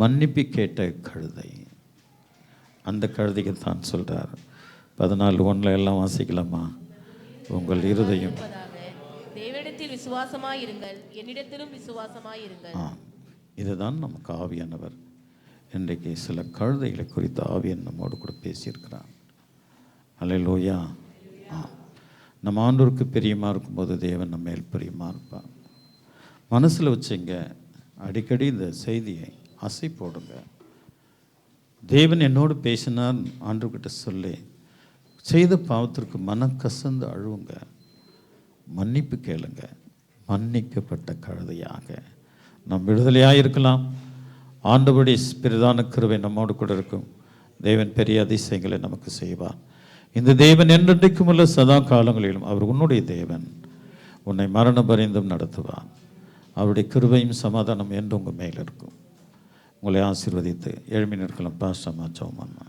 மன்னிப்பு கேட்ட கழுதை. அந்த கழுதைக்கு தான் சொல்றார். 14:1 எல்லாம் வாசிக்கலாமா? உங்கள் இருதயம் தேவனிடத்தில் விசுவாசமாயிருங்கள், என்னிடத்திலும் விசுவாசமாயிருங்கள். இதுதான் நமக்கு ஆவியானவர் இன்றைக்கு சில கழுதைகளை குறித்து ஆவியன் நம்மோடு கூட பேசியிருக்கிறார். அல்லேலூயா. நம்ம ஆண்டவருக்கு பிரியமாக இருக்கும்போது தேவன் நம்ம மேல் பிரியமாக இருப்பார். மனசில் வச்சுங்க, அடிக்கடி இந்த செய்தியை அசை போடுங்க. தேவன் என்னோடு பேசினார் ஆண்டவர்கிட்ட சொல்லி, செய்த பாவத்திற்கு மனம் கசந்து அழுவுங்க, மன்னிப்பு கேளுங்க. மன்னிக்கப்பட்ட கழுதையாக நாம் விடுதலையாக இருக்கலாம். ஆண்டவருடைய பிரதான கிருபை நம்மோடு கூட இருக்கும். தேவன் பெரிய அதிசயங்களை நமக்கு செய்வார். இந்த தேவன் என்றென்றைக்கும் உள்ள சதா காலங்களிலும் அவர் உன்னுடைய தேவன். உன்னை மரண பரிந்தும் நடத்துவார். அவருடைய கிருபையும் சமாதானம் என்று உங்கள் மேல் இருக்கும். உங்களை ஆசீர்வதித்து எழுப்பி நிற்கலாம். பாஸ்டர் ஜெபம் பண்ணலாம்.